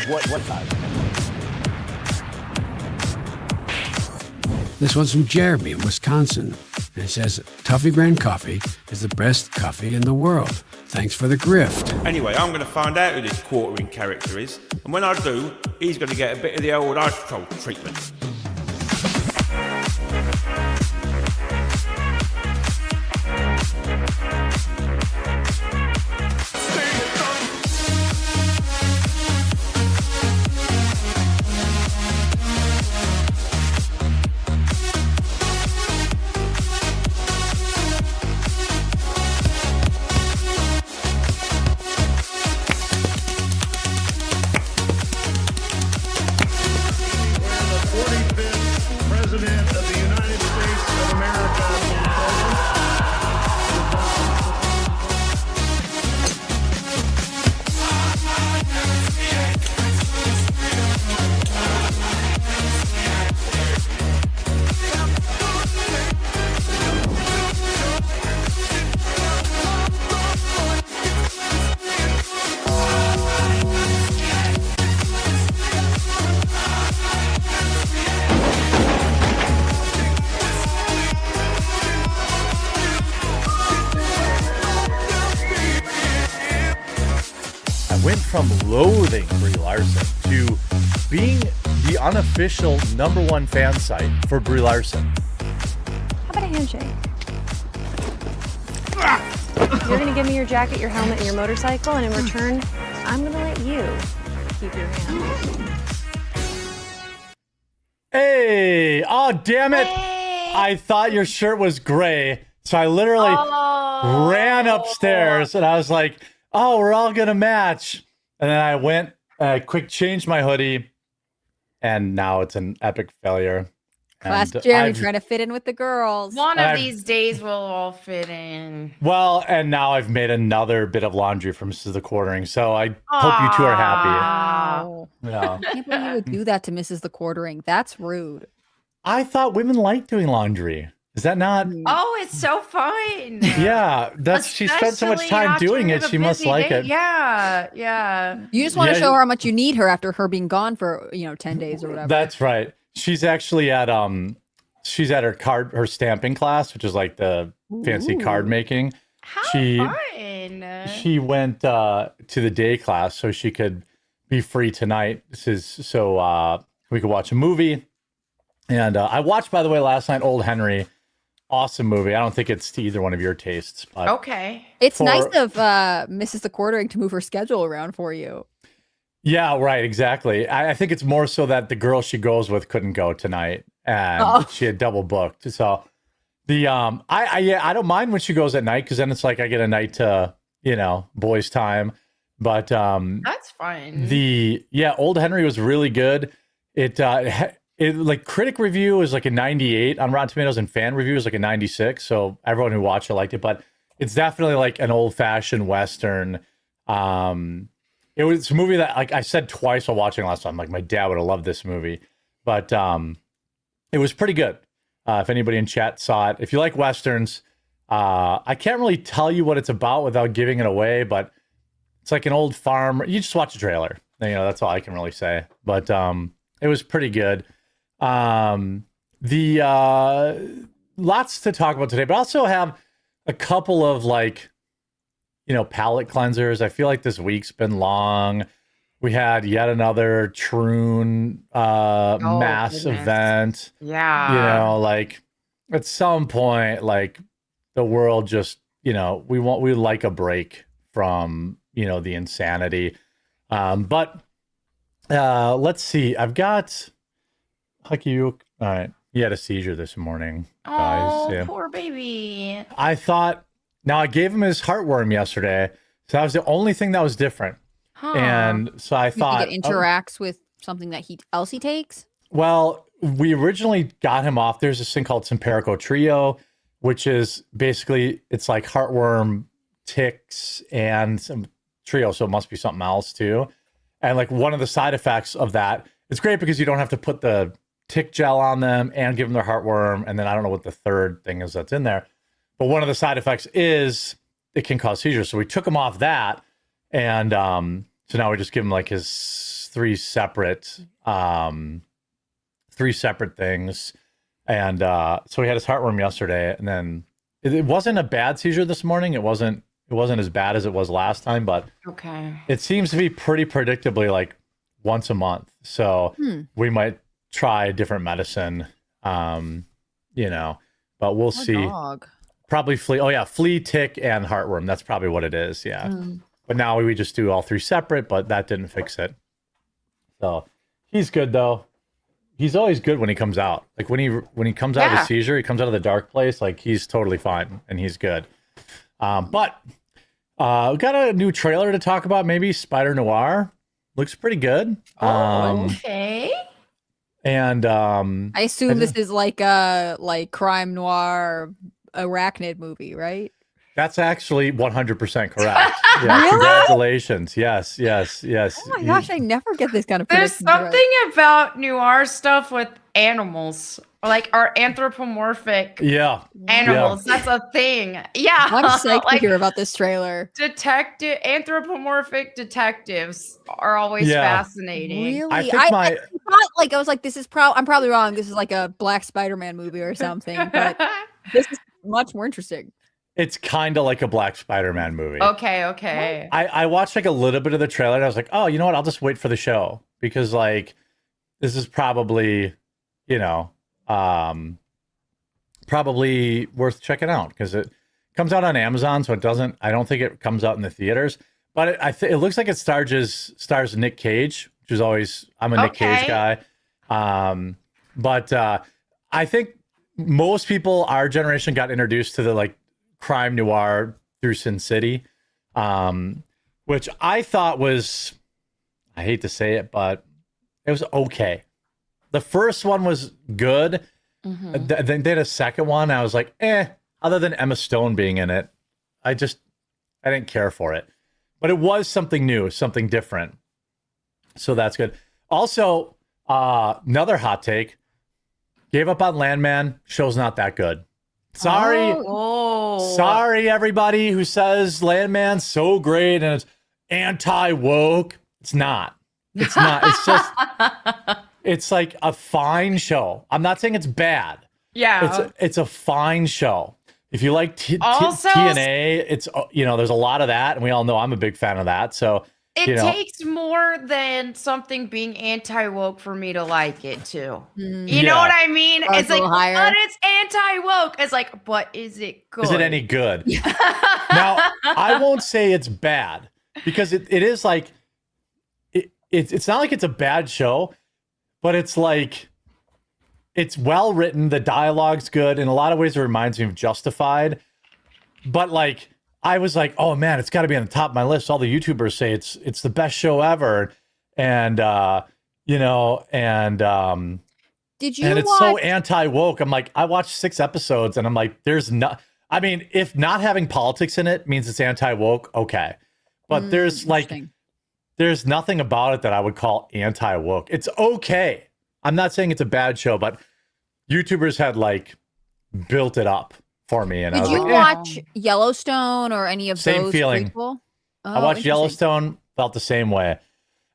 What size? This one's from Jeremy in Wisconsin. And it says, Toffee brand coffee is the best coffee in the world. Thanks for the grift. Anyway, I'm going to find out who this quartering character is. And when I do, he's going to get a bit of the old ice cold treatment. Went from loathing Brie Larson to being the unofficial #1 fan site for Brie Larson. How about a handshake? You're going to give me your jacket, your helmet, and your motorcycle, and in return, I'm going to let you keep your hand. Hey! Oh, damn it! Hey! I thought your shirt was gray, so I literally ran upstairs, and I was like, oh, we're all going to match. And then I went, quick changed my hoodie, and now it's an epic failure. Classic Jeremy trying to fit in with the girls. One of these days we'll all fit in. Well, and now I've made another bit of laundry for Mrs. The Quartering, so I hope you two are happy. Oh. Yeah. I can't believe you would do that to Mrs. The Quartering. That's rude. I thought women like doing laundry. Is that not? Oh, it's so fun. Yeah, she spent so much time doing it. She must like it. Yeah, yeah. You just want to show her how much you need her after her being gone for 10 days or whatever. That's right. She's actually at her stamping class, which is like the fancy card making. How fun. She went to the day class so she could be free tonight. This is so we could watch a movie. And I watched, by the way, last night, Old Henry. Awesome movie. I don't think it's to either one of your tastes. But okay. It's nice of Mrs. The Quartering to move her schedule around for you. Yeah, right. Exactly. I think it's more so that the girl she goes with couldn't go tonight, and she had double booked. So the I don't mind when she goes at night because then it's like I get a night to boys time. But that's fine. Old Henry was really good. It like critic review is like a 98 on Rotten Tomatoes and fan review is like a 96. So everyone who watched it liked it, but it's definitely like an old fashioned Western. It was a movie that, like I said twice while watching last time, like my dad would have loved this movie, but it was pretty good. If anybody in chat saw it, if you like Westerns, I can't really tell you what it's about without giving it away, but it's like an old farm. You just watch the trailer. That's all I can really say, but it was pretty good. Lots to talk about today, but also have a couple of palate cleansers. I feel like this week's been long. We had yet another Troon mass event. Yeah. At some point, the world just, we like a break from, the insanity. But let's see. I've got Hucky. All right. He had a seizure this morning. Oh, guys. poor baby. I thought, now I gave him his heartworm yesterday. So that was the only thing that was different. Huh. And so I thought it interacts with something that he takes. Well, we originally got him off. There's this thing called Simparico Trio, which is basically, it's like heartworm, ticks, and some trio. So it must be something else too. And one of the side effects of that, it's great because you don't have to put the tick gel on them and give them their heartworm. And then I don't know what the third thing is that's in there. But one of the side effects is it can cause seizures. So we took him off that. And so now we just give him his three separate things. And so he had his heartworm yesterday, and then it wasn't a bad seizure this morning. It wasn't as bad as it was last time, but Okay. it seems to be pretty predictably like once a month. So we might try a different medicine, you know, but we'll see. Dog. Probably flea. Oh yeah, flea, tick, and heartworm. That's probably what it is. Yeah. But now we just do all three separate, but that didn't fix it. So he's good though. He's always good when he comes out. Like when he comes out of a seizure, he comes out of the dark place. Like he's totally fine and he's good. But we got a new trailer to talk about. Maybe Spider Noir looks pretty good. Okay. And I assume this is like a crime noir arachnid movie, right? that's actually 100% correct. Yeah, Really? congratulations. Yes. Oh my gosh, I never get this kind of There's prediction right. something about noir stuff with animals, like our anthropomorphic Yeah. animals. That's a thing. Yeah. I'm psyched to like hear about this trailer. anthropomorphic detectives are always Yeah. fascinating. Really? I think I thought, like, I was like, I'm probably wrong. This is like a Black Spider-Man movie or something, but this is much more interesting. It's kind of like a Black Spider-Man movie. Okay. I watched like a little bit of the trailer and I was like, oh, you know what? I'll just wait for the show because like this is probably, you know, probably worth checking out because it comes out on Amazon, so I don't think it comes out in the theaters. But it looks like it stars Nick Cage, which is always I'm a Nick Cage guy. But I think most people our generation got introduced to the like crime noir through Sin City, which I thought was, I hate to say it, but it was okay. The first one was good. Then they had a second one. I was like, other than Emma Stone being in it, I didn't care for it. But it was something new, something different. So that's good. Also, another hot take, gave up on Landman. Show's not that good. Sorry. Sorry, everybody who says Landman's so great and it's anti-woke. It's not. It's not. It's just, it's like a fine show. I'm not saying it's bad. Yeah. It's a fine show. If you like Also- TNA, it's, you know, there's a lot of that. And we all know I'm a big fan of that. So It you know, takes more than something being anti-woke for me to like it too. You Yeah. know what I mean? Or It's like, go higher. but it's anti-woke. It's like, but is it good? is it any good? Now, I won't say it's bad because it is like, it's not like it's a bad show, but it's like, it's well written. The dialogue's good. In a lot of ways, it reminds me of Justified. But like, I was like, oh man, it's got to be on the top of my list. All the YouTubers say it's the best show ever. And, you know, and Did you and it's watch? so anti-woke. I'm like, I watched 6 episodes and I'm like, there's not, I mean, if not having politics in it means it's anti-woke, okay. But there's like, Interesting. there's nothing about it that I would call anti-woke. It's okay. I'm not saying it's a bad show, but YouTubers had like built it up for me. And I Did was you like, watch Yellowstone or any of Same those? feeling. Prequel? I Oh, watched interesting. Yellowstone, felt the same way.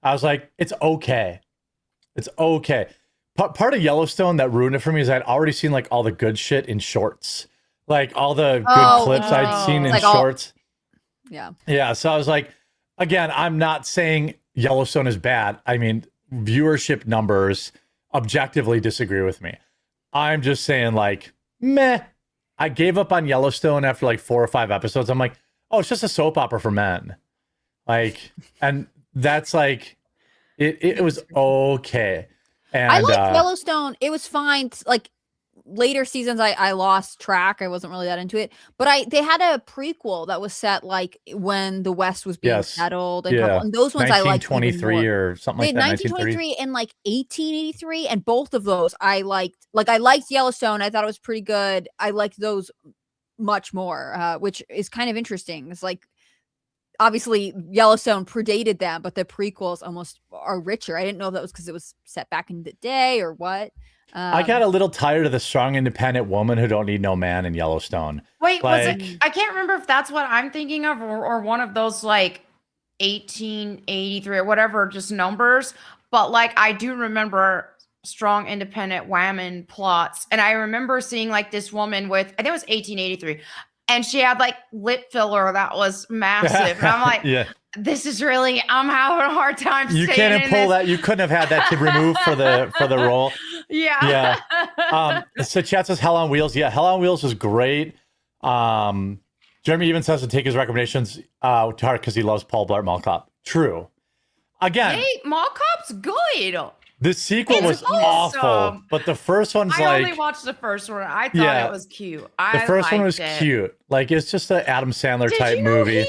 I was like, it's okay. It's okay. Part of Yellowstone that ruined it for me is I'd already seen like all the good shit in shorts. Like all the good clips I'd seen in Like all- shorts. Yeah. Yeah. So I was like, again, I'm not saying Yellowstone is bad. I mean, viewership numbers objectively disagree with me. I'm just saying like, meh. I gave up on Yellowstone after like 4 or 5 episodes. I'm like, oh, it's just a soap opera for men. Like, and that's like, it was okay. And I liked Yellowstone. It was fine. Like later seasons, I lost track. I wasn't really that into it. But they had a prequel that was set like when the West was being Yes. settled. And, Yeah. and those ones I liked. even 1923 more. or something They like had that. 1923 and like 1883, and both of those I liked. Like I liked Yellowstone. I thought it was pretty good. I liked those much more, which is kind of interesting. It's like obviously Yellowstone predated them, but the prequels almost are richer. I didn't know if that was because it was set back in the day or what. I got a little tired of the strong, independent woman who don't need no man in Yellowstone. Wait, was Like- it? I can't remember if that's what I'm thinking of or one of those like 1883 or whatever, just numbers. But like, I do remember strong independent women plots. And I remember seeing like this woman with, I think it was 1883. And she had like lip filler that was massive. And I'm like, Yeah. this is really, I'm having a hard time You staying can't in pull this. that. You couldn't have had that to remove for the role. Yeah. So chat says Hell on Wheels. Yeah, Hell on Wheels is great. Jeremy even says to take his recommendations to heart because he loves Paul Blart Mall Cop. True. Again, Hey, Mall Cop's good. the sequel It's was awesome. awful, but the first one's I like only watched the first one. I thought Yeah. it was cute. the first one was liked it. cute. Like it's just an Adam Sandler Did type you know movie.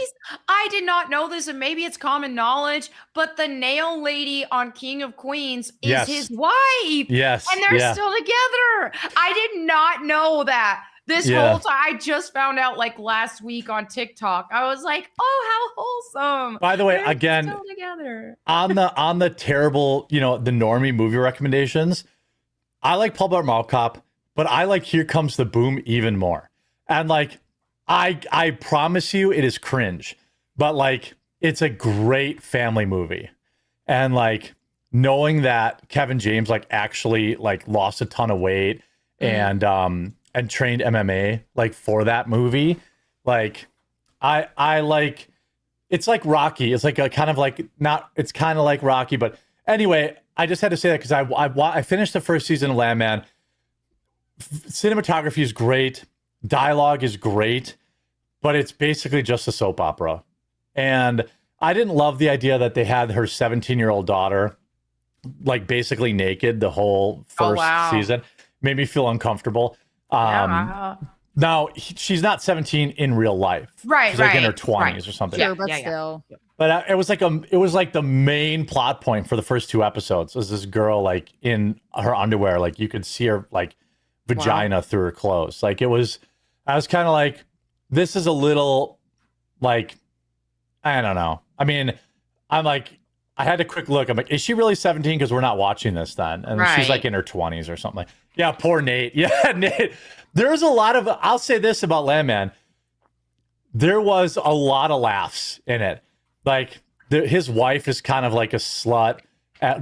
I did not know this, and maybe it's common knowledge, but the nail lady on King of Queens is Yes. his wife. Yes. And they're yeah. still together. I did not know that. This Yeah. whole time, I just found out like last week on TikTok. I was like, "Oh, how wholesome!" By the way, They're again, still together. on the terrible, the normie movie recommendations, I like Paul Blart Mall Cop, but I like Here Comes the Boom even more. And like, I promise you, it is cringe, but like, it's a great family movie. And like, knowing that Kevin James like actually like lost a ton of weight and trained MMA like for that movie, like I like. It's like Rocky. It's like a kind of like not. It's kind of like Rocky, but anyway, I just had to say that because I finished the first season of Landman. Cinematography is great, dialogue is great, but it's basically just a soap opera. And I didn't love the idea that they had her 17-year-old daughter like basically naked the whole first season. Made me feel uncomfortable. Now she's not 17 in real life, Right, She's like in her right, 20s right. or something. Sure, but still. But it was like the main plot point for the first two episodes was this girl like in her underwear, like you could see her like vagina through her clothes. Like I was kind of like, this is a little like, I don't know. I mean, I'm like, I had a quick look. I'm like, is she really 17? Because we're not watching this then. And she's like in her 20s or something. Like, yeah, poor Nate. Yeah, Nate. There's a lot of, I'll say this about Landman. There was a lot of laughs in it. Like his wife is kind of like a slut,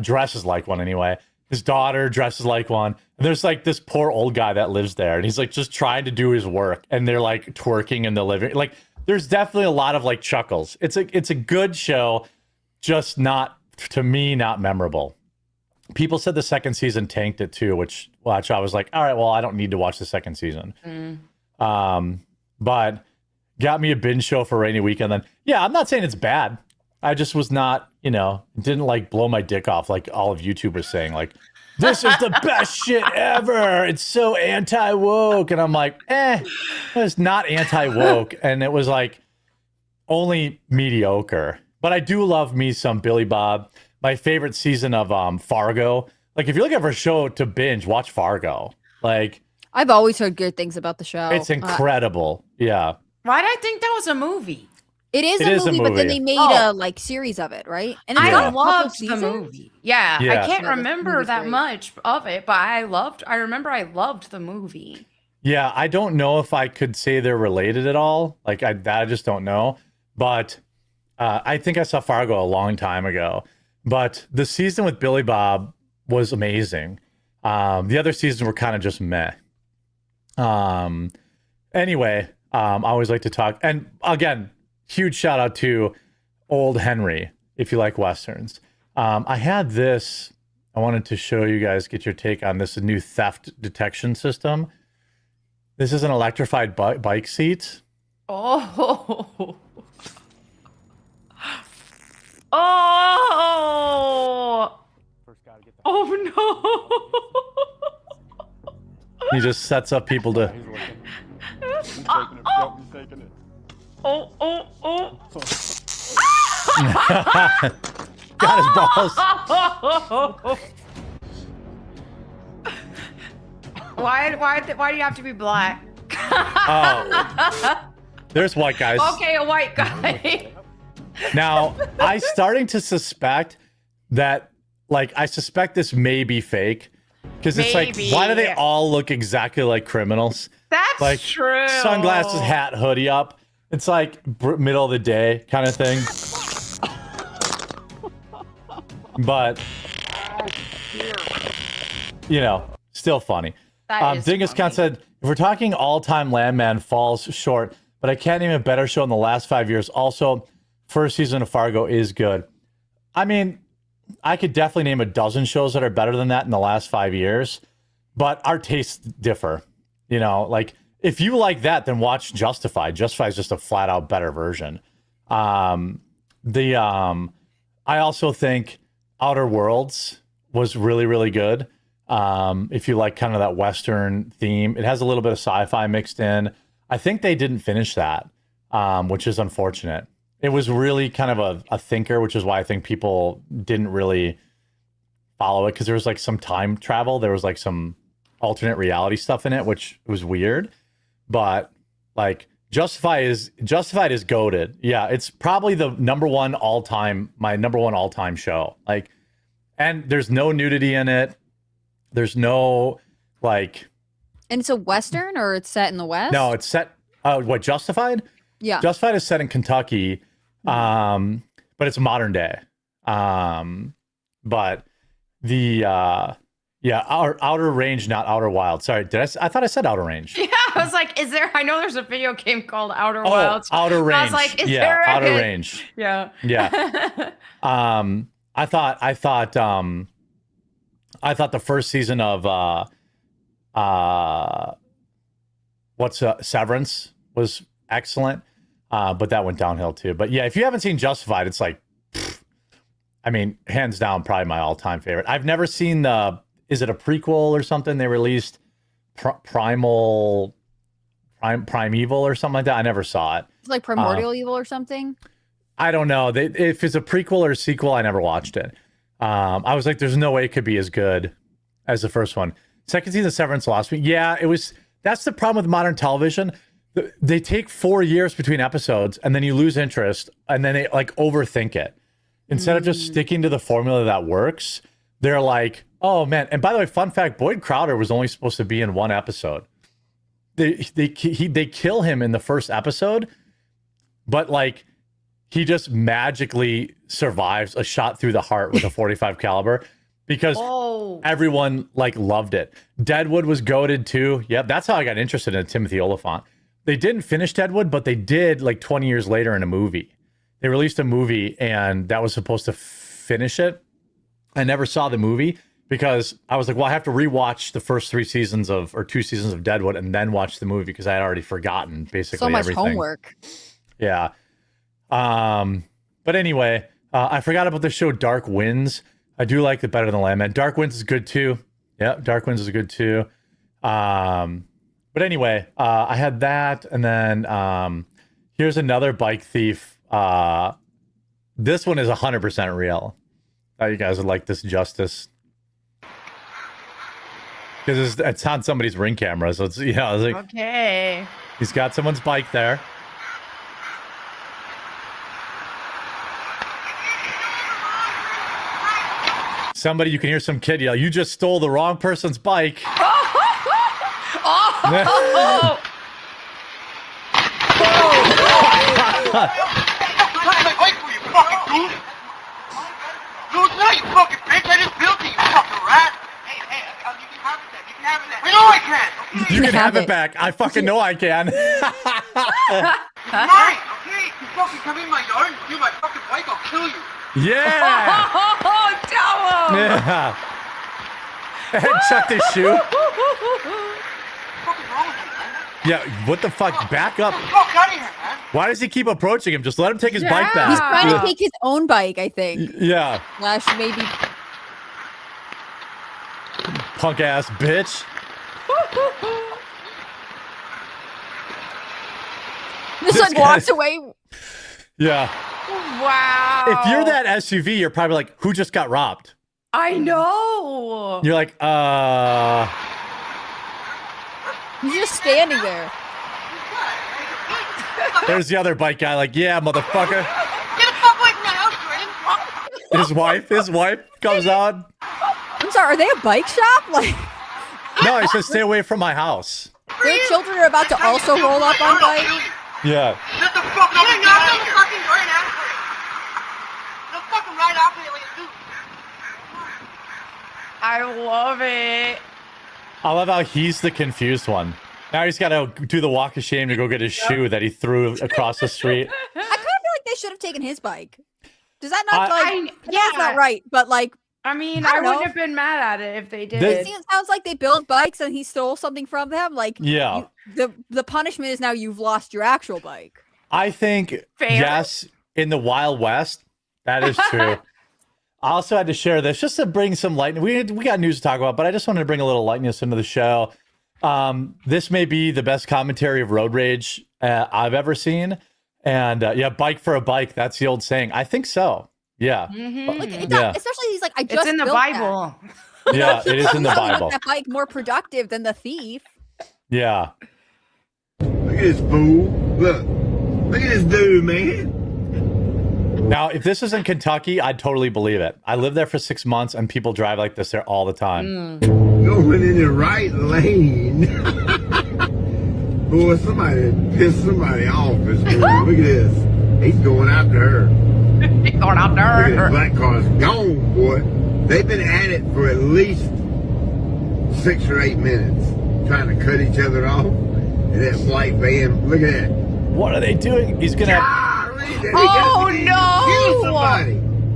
dresses like one anyway. His daughter dresses like one. And there's like this poor old guy that lives there, and he's like just trying to do his work, and they're like twerking in the living. Like there's definitely a lot of like chuckles. It's a good show, just not to me not memorable. People said the second season tanked it too, which I was like, all right, well, I don't need to watch the second season. But got me a binge show for a rainy weekend. Then, yeah, I'm not saying it's bad. I just was not, didn't like blow my dick off like all of YouTube was saying. Like, this is the best shit ever. It's so anti-woke. And I'm like, it's not anti-woke. And it was like only mediocre. But I do love me some Billy Bob. My favorite season of Fargo. Like, if you're looking for a show to binge, watch Fargo. Like, I've always heard good things about the show. it's incredible. Yeah. Why did I think that was a movie? It is a movie, but then they made a like series of it, right? And it's got a couple loved the seasons. movie. Yeah, Yeah. I can't Yeah, the remember movie's that great. much of it, but I remember I loved the movie. Yeah, I don't know if I could say they're related at all. Like, I just don't know. But I think I saw Fargo a long time ago. But the season with Billy Bob was amazing. The other seasons were kind of just meh. Anyway, I always like to talk. And again, huge shout out to Old Henry, if you like Westerns. I had this. I wanted to show you guys, get your take on this new theft detection system. This is an electrified bike seat. Oh. Oh. Oh no. He just sets up people to. Oh. Got his balls. Why do you have to be black? Oh, there's white guys. Okay, a white guy. Now, I starting to suspect that, like, I suspect this may be fake. Because it's like, Maybe. why do they all look exactly like criminals? That's Like, true. sunglasses, hat, hoodie up. It's like middle of the day kind of thing. but still funny. Dingus Khan said, if we're talking all-time Landman falls short, but I can't name a better show in the last 5 years. Also, first season of Fargo is good. I mean, I could definitely name a dozen shows that are better than that in the last 5 years, but our tastes differ. Like if you like that, then watch Justified. Justified is just a flat-out better version. I also think Outer Worlds was really, really good. If you like kind of that Western theme, it has a little bit of sci-fi mixed in. I think they didn't finish that, which is unfortunate. It was really kind of a thinker, which is why I think people didn't really follow it, because there was like some time travel. There was like some alternate reality stuff in it, which was weird. But like Justified is goated. Yeah, it's probably the my number one all-time show. Like, and there's no nudity in it. There's no like. And it's a Western, or it's set in the West? No, it's set. Justified? Yeah, Justified is set in Kentucky, but it's modern day. But the outer range, not outer wild. Sorry, I thought I said outer range. Yeah, I was like, I know there's a video game called Outer Wilds. Outer range. I was like, is there outer range. Yeah. Yeah. I thought the first season of Severance was excellent, but that went downhill too. But yeah, if you haven't seen Justified, it's like, hands down, probably my all-time favorite. I've never seen is it a prequel or something they released? Primeval or something like that. I never saw it. It's like Primordial Evil or something. I don't know. If it's a prequel or a sequel, I never watched it. I was like, there's no way it could be as good as the first one. Second season of Severance lost me. Yeah, it was. That's the problem with modern television. They take 4 years between episodes, and then you lose interest, and then they like overthink it. Instead of just sticking to the formula that works, they're like, oh man. And by the way, fun fact, Boyd Crowder was only supposed to be in one episode. They kill him in the first episode, but like he just magically survives a shot through the heart with a 45 caliber because everyone like loved it. Deadwood was goated too. Yep, that's how I got interested in Timothy Olyphant. They didn't finish Deadwood, but they did like 20 years later in a movie. They released a movie and that was supposed to finish it. I never saw the movie because I was like, well, I have to rewatch the first 2 seasons of Deadwood and then watch the movie because I had already forgotten basically everything. So much homework. Yeah. But anyway, I forgot about the show Dark Winds. I do like it better than Landman. Dark Winds is good too. Yeah, Dark Winds is good too. But anyway, I had that, and then here's another bike thief. This one is 100% real. You guys would like this justice. Because it's on somebody's Ring camera, so it's it's like, okay. He's got someone's bike there. Somebody, you can hear some kid yell, "You just stole the wrong person's bike." You can have it back. I fucking know I can. Mine, okay? You fucking come in my yard and steal my fucking bike, I'll kill you. Yeah. Oh, tell him. Yeah. Headshot this shoe. What's fucking wrong with you, man? Yeah, what the fuck? Back up. Get the fuck out of here, man. Why does he keep approaching him? Just let him take his bike back. He's trying to take his own bike, I think. Yeah. Slash maybe. Punk ass bitch. Just like walks away. Yeah. Wow. If you're that SUV, you're probably like, who just got robbed? I know. You're like, He's just standing there. There's the other bike guy, like, yeah, motherfucker. Get the fuck away from the house, His wife comes out. I'm sorry, are they a bike shop? Like, No, he says, stay away from my house. their children are about to also roll up on bikes. Yeah. Get the fuck out of the fucking door and ask for it. No fucking right after you like you do. I love it. I love how he's the confused one. Now he's got to do the walk of shame to go get his shoe that he threw across the street. I kind of feel like they should have taken his bike. Does that not yeah, that's not right? But like, I mean, I I don't wouldn't know. have been mad at it if they did. it sounds like they build bikes and he stole something from them. Like, Yeah. the punishment is now you've lost your actual bike. I think, Fair. yes, in the Wild West, that is true. I also had to share this just to bring some lightness. We got news to talk about, but I just wanted to bring a little lightness into the show. This may be the best commentary of road rage I've ever seen. And yeah, bike for a bike. That's the old saying. I think so. Yeah. Like, Yeah. especially he's like, I just It's in the built that. Bible. Yeah, it is in the He Bible. left that bike more productive than the thief. Yeah. Look at this fool. Look at this dude, man. Now, if this is in Kentucky, I'd totally believe it. I lived there for 6 months and people drive like this there all the time. Going in the right lane. Boy, somebody pissed somebody off. Look at this. He's going after her. Going out Look at this there. black car's gone, boy. They've been at it for at least 6 or 8 minutes, trying to cut each other off. And that white van, look at that. What are they doing? He's going to... Oh, no! Kill somebody.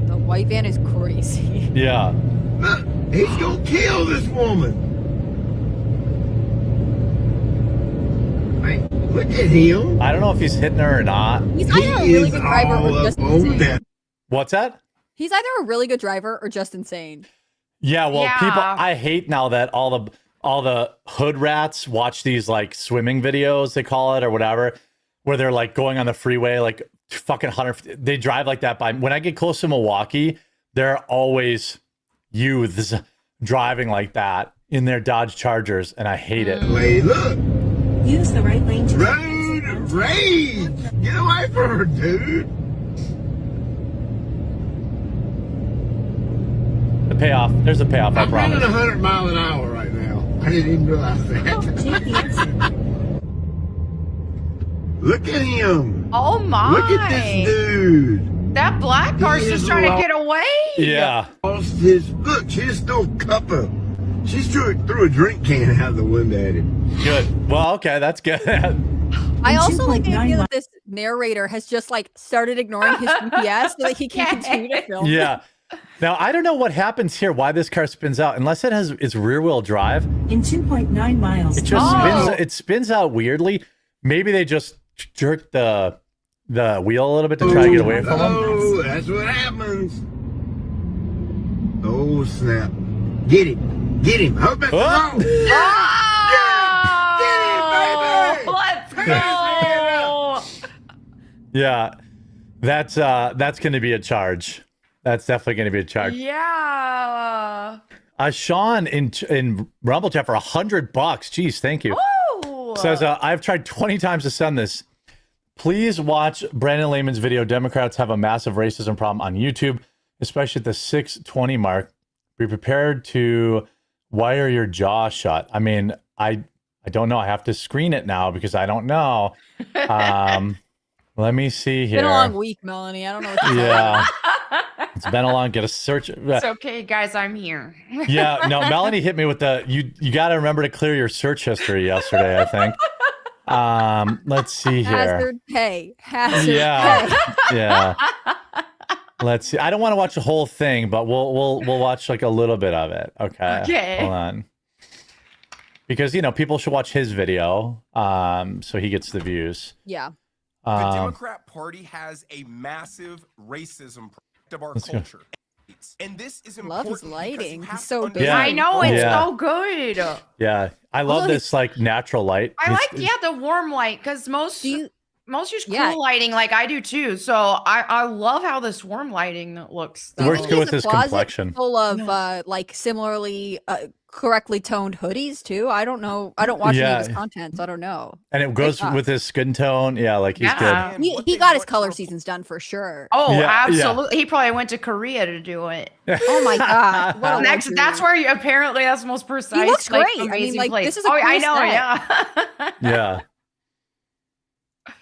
The white van is crazy. Yeah. Look, he's gonna kill this woman. Hey, look at him. I don't know if he's hitting her or not. He's either a really good driver or just insane. that. What's that? He's either a really good driver or just insane. Yeah, well, Yeah. people, I hate now that all the hood rats watch these like swimming videos, they call it, or whatever, where they're like going on the freeway, like fucking 100. They drive like that. When I get close to Milwaukee, there are always youths driving like that in their Dodge Chargers, and I hate it. Lady, look. Use the right lane to Road rage. Get away from her, dude. The payoff, there's a payoff, I I'm running promise. 100 miles an hour right now. I didn't even realize that. take the exit. Look at him. Oh my! Look at this dude. That black car's He just is trying to lost. get away. Yeah. Lost his, look, she just threw a cup of, she threw a drink can out the window at him. Good. Well, okay, that's good. I also like the 2.9 idea that this narrator has just like started ignoring his GPS so that he can continue to film. Yeah. Now, I don't know what happens here, why this car spins out, unless it has its rear wheel drive. In 2.9 miles. It just Oh. spins out weirdly. Maybe they just jerked the wheel a little bit to try to get away from him. Oh, that's what happens. Oh, snap. Get him. Get him. Hope that's wrong. Let's go. Yeah, that's going to be a charge. That's definitely going to be a charge. Yeah. Sean in Rumble Chat for $100. Jeez, thank you. Ooh. Says I've tried 20 times to send this. Please watch Brandon Lehman's video. Democrats have a massive racism problem on YouTube, especially at the 620 mark. Be prepared to wire your jaw shut. I mean, I don't know. I have to screen it now because I don't know. Let me see here. It's been a long week, Melanie. I don't know what to say. Yeah. It's been a long, get a search. It's okay, guys. I'm here. Yeah, no, Melanie hit me with the, you got to remember to clear your search history yesterday, I think. Let's see here. Hazard pay. Hazard Yeah. pay. Yeah. Let's see. I don't want to watch the whole thing, but we'll watch like a little bit of it. Okay. Okay. Hold on. Because, people should watch his video, so he gets the views. Yeah. The Democrat Party has a massive racism of our Let's go. culture. And this is Love important his because lighting. you have He's so to big. Yeah. I know it's Yeah. so good. Yeah. I love Although this like natural light. I It's- like the warm light because most Do you, use cool Yeah. lighting like I do too. So I love how this warm lighting looks. It works think good he with has his a closet complexion. full of like similarly correctly toned hoodies too. I don't know. I don't watch any of his Yeah. content, so I don't know. And it goes God. with his skin tone. Yeah, like he's Yeah. good. He got his color seasons done for sure. Oh, Yeah, yeah. absolutely. He probably went to Korea to do it. Oh my god. What a Next, luxury. that's where apparently that's the most precise. looks like, great. I mean, amazing like, place. this is a oh, I cool know. set. Yeah. Yeah.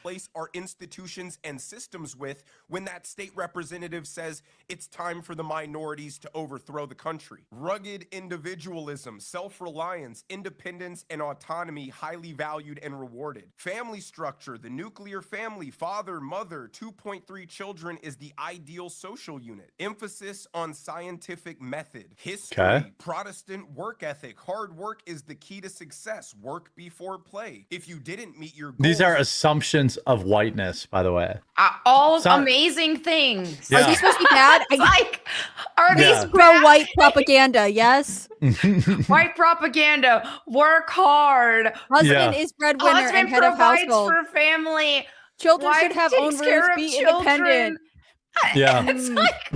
replace our institutions and systems with when that state representative says it's time for the minorities to overthrow the country. Rugged individualism, self-reliance, independence, and autonomy highly valued and rewarded. Family structure, the nuclear family, father, mother, 2.3 children is the ideal social unit. Emphasis on scientific method. History, Protestant work ethic. Hard work is the key to success. Work before play. If you didn't meet your goals, These are assumptions of whiteness, by the way. All It's not- amazing things. Yeah. Are these supposed to be bad? It's like, are Yeah. these Pro-white propaganda, yes. white propaganda? Work hard. Husband Yeah. is breadwinner and Husband head of provides household. for family. Children Wife should have takes own care rooms, of be children. independent. Yeah. It's like,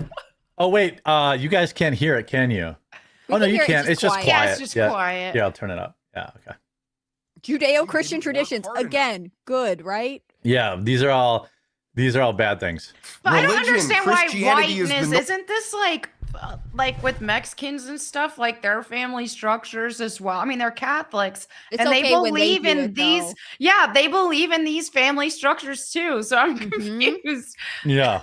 Oh wait, you guys can't hear it, can you? We Oh no, can you hear it, can't. It's just quiet. yeah, it's just yeah. quiet. Yeah, I'll turn it up. Yeah, okay. Judeo-Christian work traditions, hard enough. again, good, right? Yeah, these are all bad things. But I don't Religion, understand why Christianity is the whiteness no- isn't this like with Mexicans and stuff, like their family structures as well. I mean, they're Catholics It's and they okay when they believe do in it, these. though. Yeah, they believe in these family structures too. So I'm Mhm. confused. Yeah.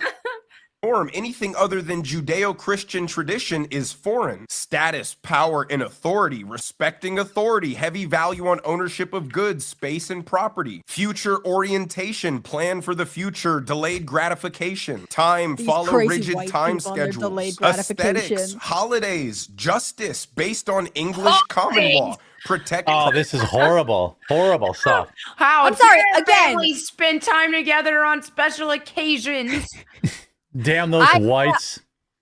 norm. Anything other than Judeo-Christian tradition is foreign. Status, power, and authority. Respecting authority. Heavy value on ownership of goods, space, and property. Future orientation. Plan for the future. Delayed gratification. Time. These Follow crazy rigid white time people and their schedules. delayed gratification. Aesthetics. Holidays. Justice. Based on English common law. Protect. Oh, this is horrible. Horrible stuff. How I'm sorry, dare again. families spend time together on special occasions. Damn those whites.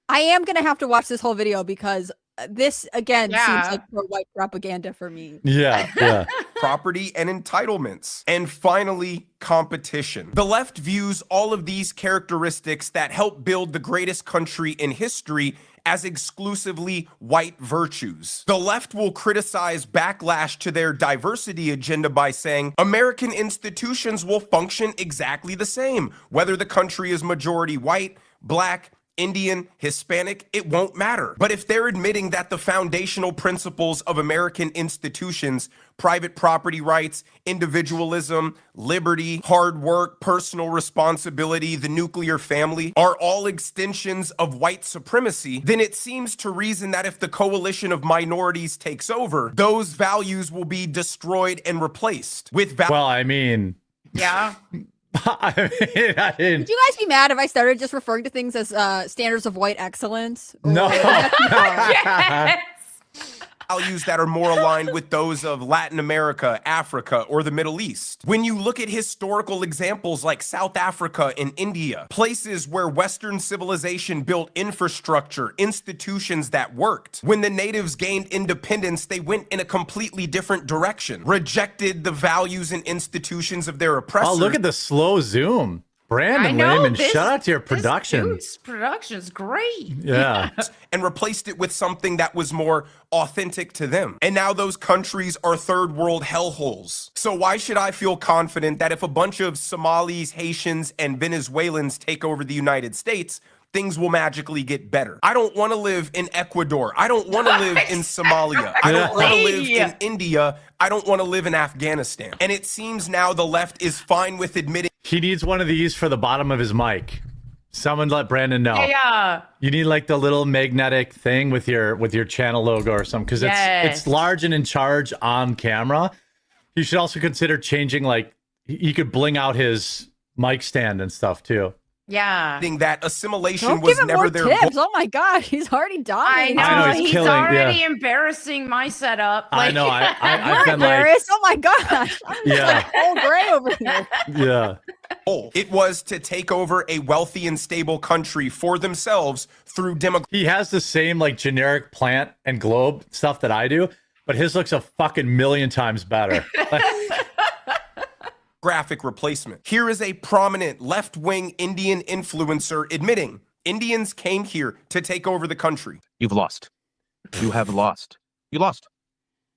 I am going to have to watch this whole video because this, again, Yeah. seems like pro-white propaganda for me. Yeah, yeah. Property and entitlements. And finally, competition. The left views all of these characteristics that help build the greatest country in history as exclusively white virtues. The left will criticize backlash to their diversity agenda by saying American institutions will function exactly the same, whether the country is majority white, black, Indian, Hispanic, it won't matter. But if they're admitting that the foundational principles of American institutions, private property rights, individualism, liberty, hard work, personal responsibility, the nuclear family, are all extensions of white supremacy, then it seems to reason that if the coalition of minorities takes over, those values will be destroyed and replaced with Well, I mean, Yeah. I mean, I didn't. Would you guys be mad if I started just referring to things as standards of white excellence? No. Yes. values that are more aligned with those of Latin America, Africa, or the Middle East. When you look at historical examples like South Africa and India, places where Western civilization built infrastructure, institutions that worked, when the natives gained independence, they went in a completely different direction, rejected the values and institutions of their oppressors. Oh, look at the slow zoom. Brandon Lehman, shout out to your production. This production's great. Yeah. and replaced it with something that was more authentic to them. And now those countries are third world hellholes. So why should I feel confident that if a bunch of Somalis, Haitians, and Venezuelans take over the United States, things will magically get better? I don't want to live in Ecuador. I don't want to live in Somalia. I don't want to live in India. I don't want to live in Afghanistan. And it seems now the left is fine with admitting He needs one of these for the bottom of his mic. Someone let Brandon know. Yeah. You need like the little magnetic thing with your channel logo or something, because it's large and in charge on camera. You should also consider changing, like he could bling out his mic stand and stuff too. Yeah. that assimilation Don't was give him never more their tips. goal. Oh my god, he's already I dying. know, I know, he's he's killing, already yeah. embarrassing my setup. I know. I've You're been like, embarrassed. Oh my gosh. I'm just Yeah. like all gray over here. yeah. It was to take over a wealthy and stable country for themselves through He has the same like generic plant and globe stuff that I do, but his looks a fucking million times better. demographic replacement. Here is a prominent left-wing Indian influencer admitting Indians came here to take over the country. You've lost. You have lost. You lost.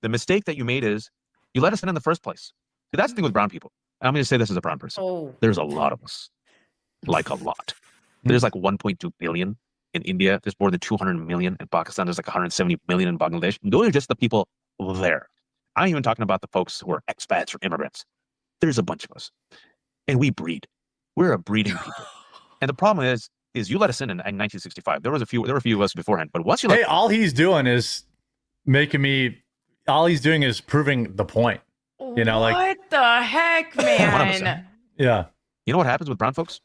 The mistake that you made is you let us in the first place. See, that's the thing with brown people. I'm going to say this as a brown person. Oh. There's a lot of us. Like a lot. There's like 1.2 billion in India. There's more than 200 million in Pakistan. There's like 170 million in Bangladesh. Those are just the people there. I'm even talking about the folks who are expats or immigrants. There's a bunch of us. and we breed. We're a breeding people. And the problem is you let us in 1965. There were a few of us beforehand, but once you Hey, all he's doing is proving the point. You know, what like the heck, man? Yeah. You know what happens with brown folks?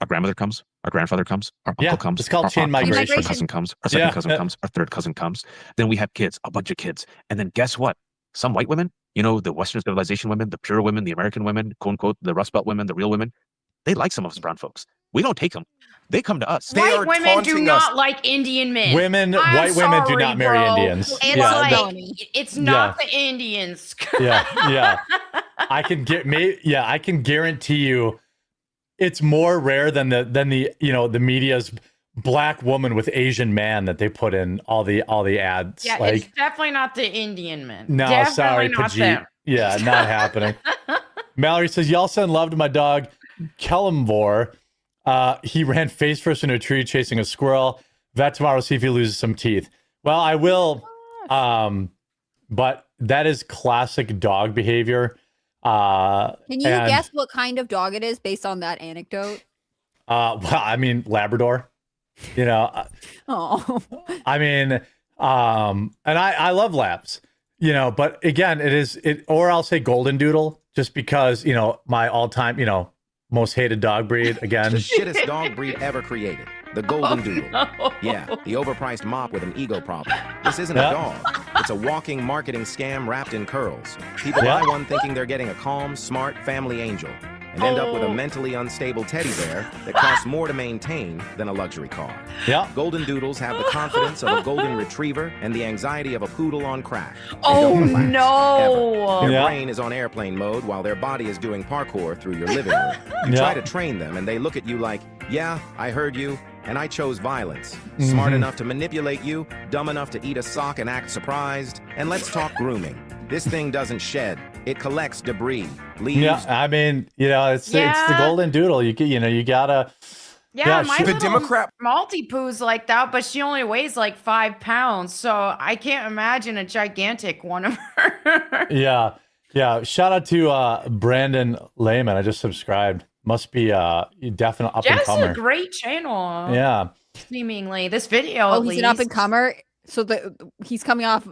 Our grandmother comes, our grandfather comes, our uncle comes. It's called our chain migration. Our cousin comes, our second cousin comes, our third cousin comes. Then we have kids, a bunch of kids. And then guess what? Some white women, you know, the Western civilization women, the pure women, the American women, quote unquote, the Rust Belt women, the real women, they like some of us brown folks. We don't take them. They come to us. White women do not like Indian men. White women do not marry Indians. It's like it's not the Indians. Yeah. I can guarantee you it's more rare than the you know, the media's black woman with Asian man that they put in all the ads. Yeah, like, it's definitely not the Indian men. No, definitely sorry, not Pajit. them. Yeah, not happening. Mallory says, y'all send love to my dog, Kellamvor. He ran face first into a tree chasing a squirrel. Vet tomorrow, see if he loses some teeth. Well, I will. But that is classic dog behavior. Can you guess what kind of dog it is based on that anecdote? Well, I mean, Labrador. You know. Oh. I mean, and I love labs. You know, but again, or I'll say golden doodle, just because, you know, my all-time, you know, most hated dog breed again. The shittest dog breed ever created. The golden doodle. No. Yeah, the overpriced mop with an ego problem. This isn't a dog. It's a walking marketing scam wrapped in curls. People buy one thinking they're getting a calm, smart family angel and end up with a mentally unstable teddy bear that costs more to maintain than a luxury car. Yeah. Golden doodles have the confidence of a golden retriever and the anxiety of a poodle on crack. They Oh don't relax, no. ever. Their brain is on airplane mode while their body is doing parkour through your living room. You try to train them and they look at you like, yeah, I heard you, and I chose violence. Smart enough to manipulate you, dumb enough to eat a sock and act surprised. And let's talk grooming. This thing doesn't shed. It collects debris, leaves. Yeah, I mean, you know, it's the golden doodle. You gotta. Yeah, my the little Democrat Maltipoo's like that, but she only weighs like 5 pounds, so I can't imagine a gigantic one of her. Yeah. Shout out to Brandon Lehman. I just subscribed. Must be definite up and Jess comer. a great channel. Yeah. Seemingly, this video. Oh, at he's least. an up and comer. So he's coming off.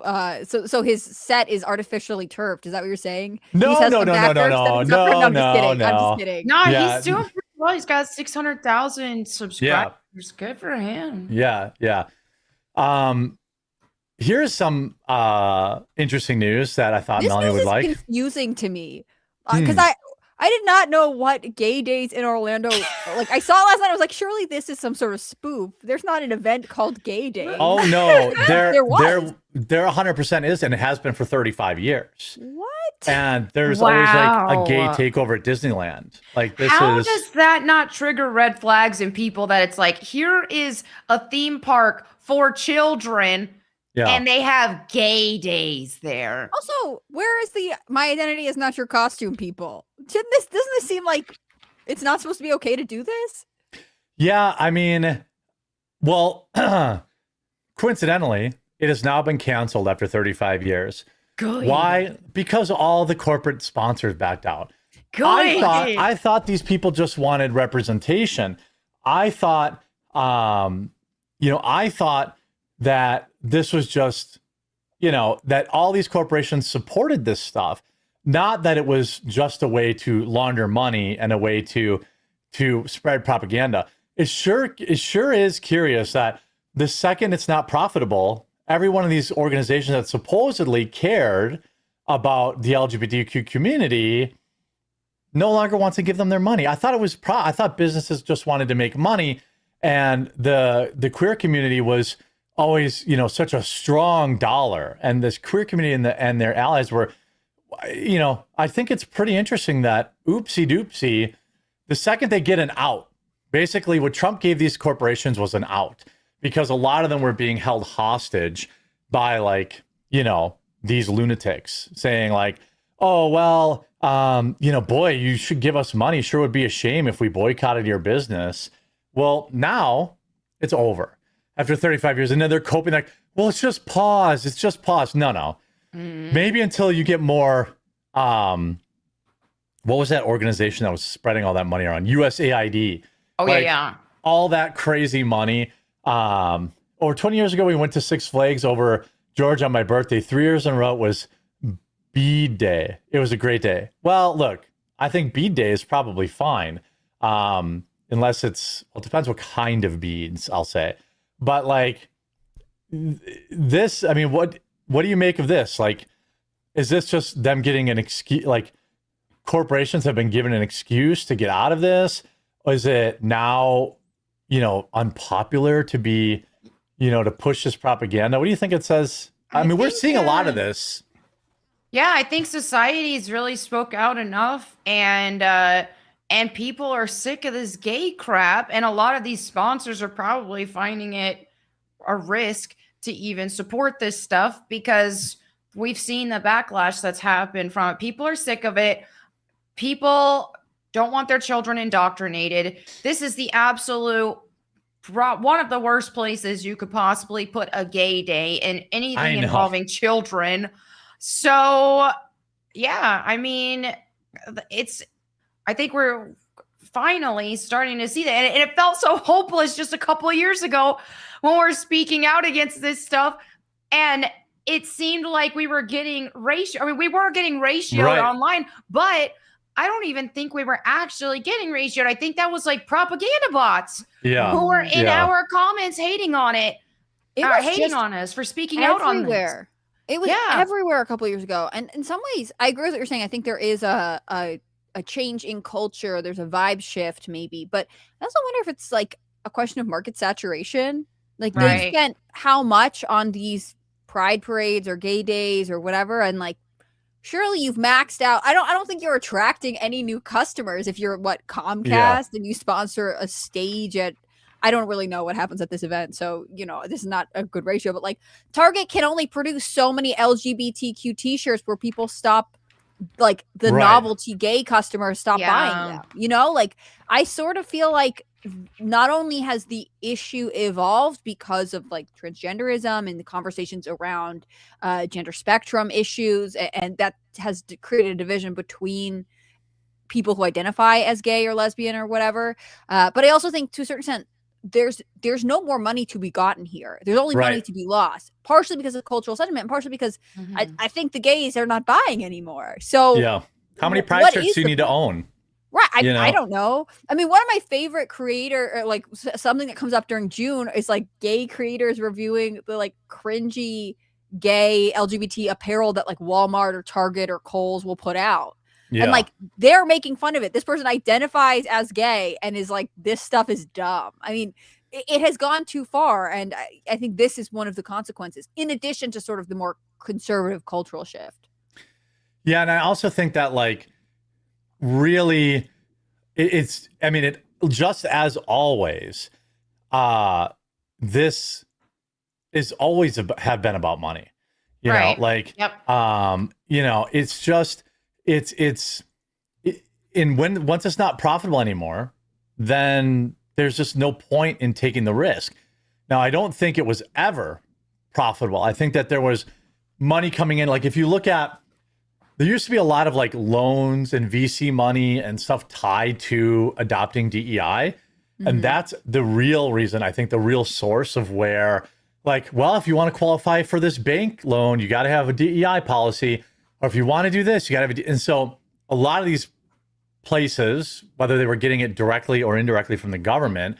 So his set is artificially turfed. Is that what you're saying? No. I'm just kidding. No, Yeah. he's doing pretty well. He's got 600,000 subscribers. Good for him. Yeah. Here's some interesting news that I thought Melanie would like. Confusing to me because I did not know what gay days in Orlando. Like I saw last night, I was like, surely this is some sort of spoof. There's not an event called Gay Day. Oh no, there 100% is, and it has been for 35 years. What? And there's always like a gay takeover at Disneyland. Like this How is. does that not trigger red flags in people? That it's like, here is a theme park for children. Yeah. And they have gay days there. Also, where is the "my identity is not your costume" people? Doesn't this seem like it's not supposed to be okay to do this? Yeah, I mean, well, coincidentally, it has now been canceled after 35 years. Good. Why? Because all the corporate sponsors backed out. Good. I thought these people just wanted representation. I thought that this was just, that all these corporations supported this stuff, not that it was just a way to launder money and a way to spread propaganda. It sure is curious that the second it's not profitable, every one of these organizations that supposedly cared about the LGBTQ community no longer wants to give them their money. I thought I thought businesses just wanted to make money, and the queer community was always, such a strong dollar, and this queer community and their allies were, I think it's pretty interesting that oopsie doopsie, the second they get an out, basically what Trump gave these corporations was an out, because a lot of them were being held hostage by these lunatics saying like, oh, well, boy, you should give us money. Sure would be a shame if we boycotted your business. Well, now it's over. After 35 years, and then they're coping like, well, it's just pause. It's just pause. No. Maybe until you get more what was that organization that was spreading all that money around? USAID. Oh, Like, yeah. all that crazy money. Over 20 years ago, we went to Six Flags over Georgia on my birthday. 3 years in a row, it was Bead Day. It was a great day. Well, look, I think Bead Day is probably fine. Unless it depends what kind of beads, I'll say. But like this, I mean, what do you make of this? Like, is this just them getting an excuse? Like, corporations have been given an excuse to get out of this? Or is it now, unpopular to be, to push this propaganda? What do you think it says? I mean, we're seeing a lot of this. Yeah, I think society's really spoke out enough, and people are sick of this gay crap, and a lot of these sponsors are probably finding it a risk to even support this stuff because we've seen the backlash that's happened from it. People are sick of it. People don't want their children indoctrinated. This is the absolute one of the worst places you could possibly put a gay day in anything involving children. So, yeah, I mean, I think we're finally starting to see that. And it felt so hopeless just a couple of years ago when we were speaking out against this stuff. And it seemed like we were getting we were getting ratioed online, but I don't even think we were actually getting ratioed. I think that was like propaganda bots who were in our comments hating on it. It was hating on us for speaking out on this. It was everywhere a couple years ago. And in some ways, I agree with what you're saying. I think there is a change in culture. There's a vibe shift maybe. But I also wonder if it's like a question of market saturation. Like they spent how much on these pride parades or gay days or whatever. And like, surely you've maxed out. I don't think you're attracting any new customers if you're Comcast and you sponsor a stage at, I don't really know what happens at this event. So, this is not a good ratio, but like Target can only produce so many LGBTQ t-shirts where people stop, like the novelty gay customers stop buying them. Like I sort of feel like not only has the issue evolved because of like transgenderism and the conversations around gender spectrum issues, and that has created a division between people who identify as gay or lesbian or whatever. But I also think to a certain extent, there's no more money to be gotten here. There's only money to be lost, partially because of cultural sentiment and partially because I think the gays are not buying anymore. So how many pride shirts do you need to own? Right. I don't know. I mean, one of my favorite something that comes up during June is like gay creators reviewing the like cringy gay LGBT apparel that like Walmart or Target or Kohl's will put out. Yeah. And like they're making fun of it. This person identifies as gay and is like, this stuff is dumb. I mean, it has gone too far. And I think this is one of the consequences, in addition to sort of the more conservative cultural shift. Yeah. And I also think that like really it just as always, this is always have been about money, you know, like, it's just, once it's not profitable anymore, then there's just no point in taking the risk. Now, I don't think it was ever profitable. I think that there was money coming in. Like if you look at, there used to be a lot of like loans and VC money and stuff tied to adopting DEI. And that's the real reason, I think the real source of where like, well, if you want to qualify for this bank loan, you got to have a DEI policy. Or if you want to do this, you got to have and so a lot of these places, whether they were getting it directly or indirectly from the government,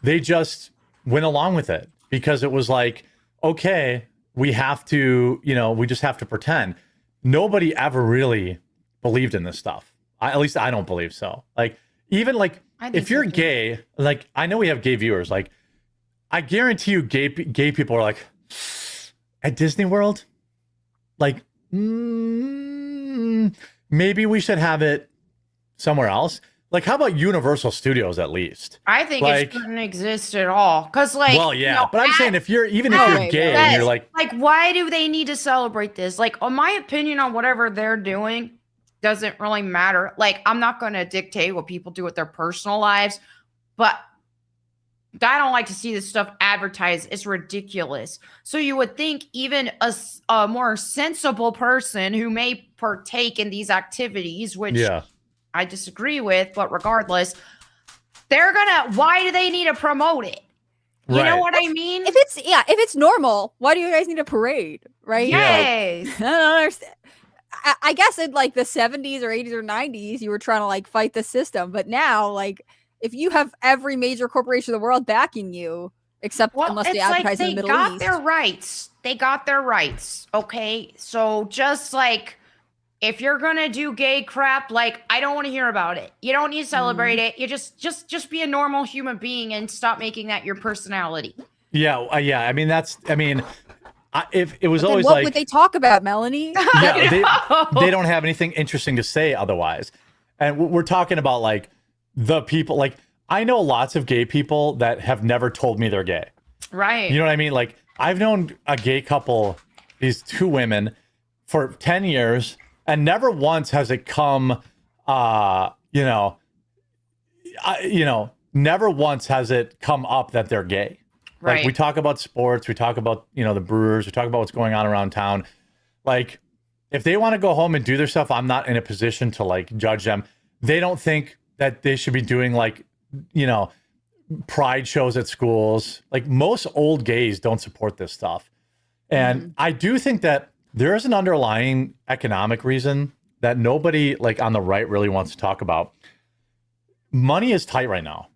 they just went along with it because it was like, okay, we have to, we just have to pretend. Nobody ever really believed in this stuff. At least I don't believe so. Like, even like, if you're gay, like, I know we have gay viewers. Like, I guarantee you gay people are like, at Disney World, like, maybe we should have it somewhere else. Like, how about Universal Studios at least? I think it shouldn't exist at all. Because, like, well, yeah, but I'm saying if you're gay and you're like, why do they need to celebrate this? Like, my opinion on whatever they're doing doesn't really matter. Like, I'm not going to dictate what people do with their personal lives, but I don't like to see this stuff advertised. It's ridiculous. So you would think even a more sensible person who may partake in these activities, which I disagree with, but regardless, why do they need to promote it? You know what I mean? If it's normal, why do you guys need a parade, right? Yes. I don't understand. I guess in like the 70s or 80s or 90s, you were trying to like fight the system, but now, like, if you have every major corporation in the world backing you, unless they advertise in the Middle East, they got their rights. Okay, so just like, if you're gonna do gay crap, like, I don't want to hear about it. You don't need to celebrate it. You just be a normal human being and stop making that your personality. Yeah. I mean, if it was but always what like, would they talk about, Melanie? yeah, they don't have anything interesting to say otherwise. And we're talking about like the people, like, I know lots of gay people that have never told me they're gay. Right. You know what I mean? Like, I've known a gay couple, these two women, for 10 years, and never once has it come, never once has it come up that they're gay. Right. Like, we talk about sports, we talk about, the Brewers, we talk about what's going on around town. Like, if they want to go home and do their stuff, I'm not in a position to like judge them. They don't think that they should be doing like, pride shows at schools. Like, most old gays don't support this stuff. And I do think that there is an underlying economic reason that nobody like on the right really wants to talk about. Money is tight right now.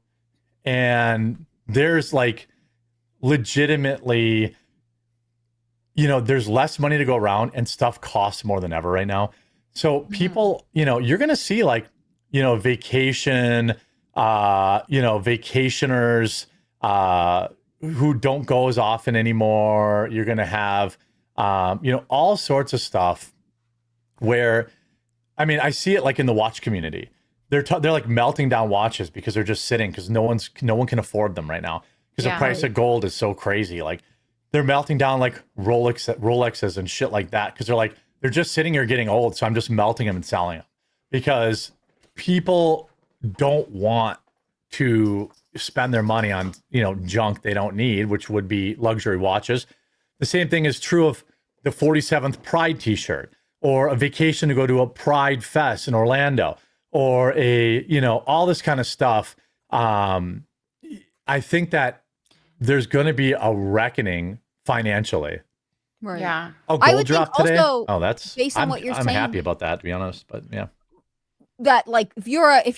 And there's like legitimately, there's less money to go around and stuff costs more than ever right now. So people, you're going to see like, vacationers, who don't go as often anymore. You're going to have, all sorts of stuff where, I mean, I see it like in the watch community. They're like melting down watches because they're just sitting because no one can afford them right now because the price of gold is so crazy. Like, they're melting down like Rolexes and shit like that because they're just sitting here getting old. So I'm just melting them and selling them because people don't want to spend their money on, junk they don't need, which would be luxury watches. The same thing is true of the 47th Pride t-shirt or a vacation to go to a Pride fest in Orlando or all this kind of stuff. I think that there's going to be a reckoning financially. Right. Yeah. Oh, I gold would drop think today? also, Oh, that's based on what you're I'm saying, happy about that, to be honest, but yeah. that like if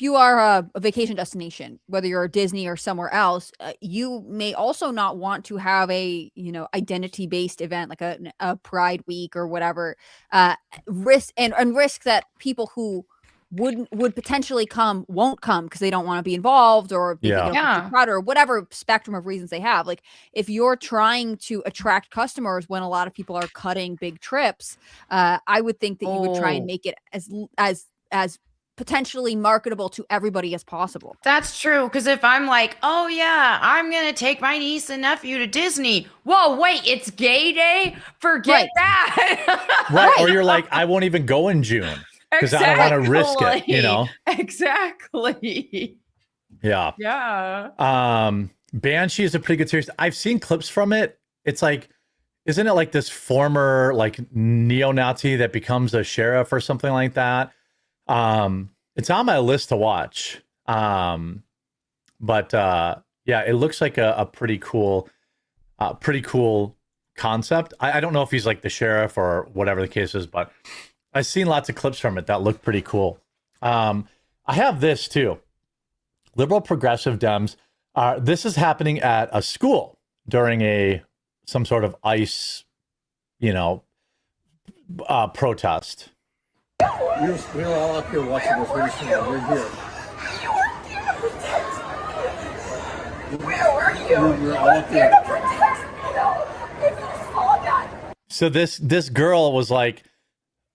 you are a vacation destination, whether you're Disney or somewhere else, you may also not want to have a identity based event like a Pride Week or whatever, risk that people who would potentially come won't come because they don't want to be involved or they think it'll be crowded or whatever spectrum of reasons they have. Like, if you're trying to attract customers when a lot of people are cutting big trips, I would think that you would try and make it as potentially marketable to everybody as possible. That's true. Because if I'm like, oh yeah, I'm going to take my niece and nephew to Disney. Whoa, wait, it's gay day? Forget that. Right. Or you're like, I won't even go in June because I don't want to risk it, Exactly. Yeah. Yeah. Banshee is a pretty good series. I've seen clips from it. It's like, isn't it like this former like neo-Nazi that becomes a sheriff or something like that? It's on my list to watch. But it looks like a pretty cool concept. I don't know if he's like the sheriff or whatever the case is, but I've seen lots of clips from it that look pretty cool. I have this too. Liberal progressive Dems. This is happening at a school during some sort of ICE, protest. We were all up here watching this. We're here. We're all up here. So this girl was like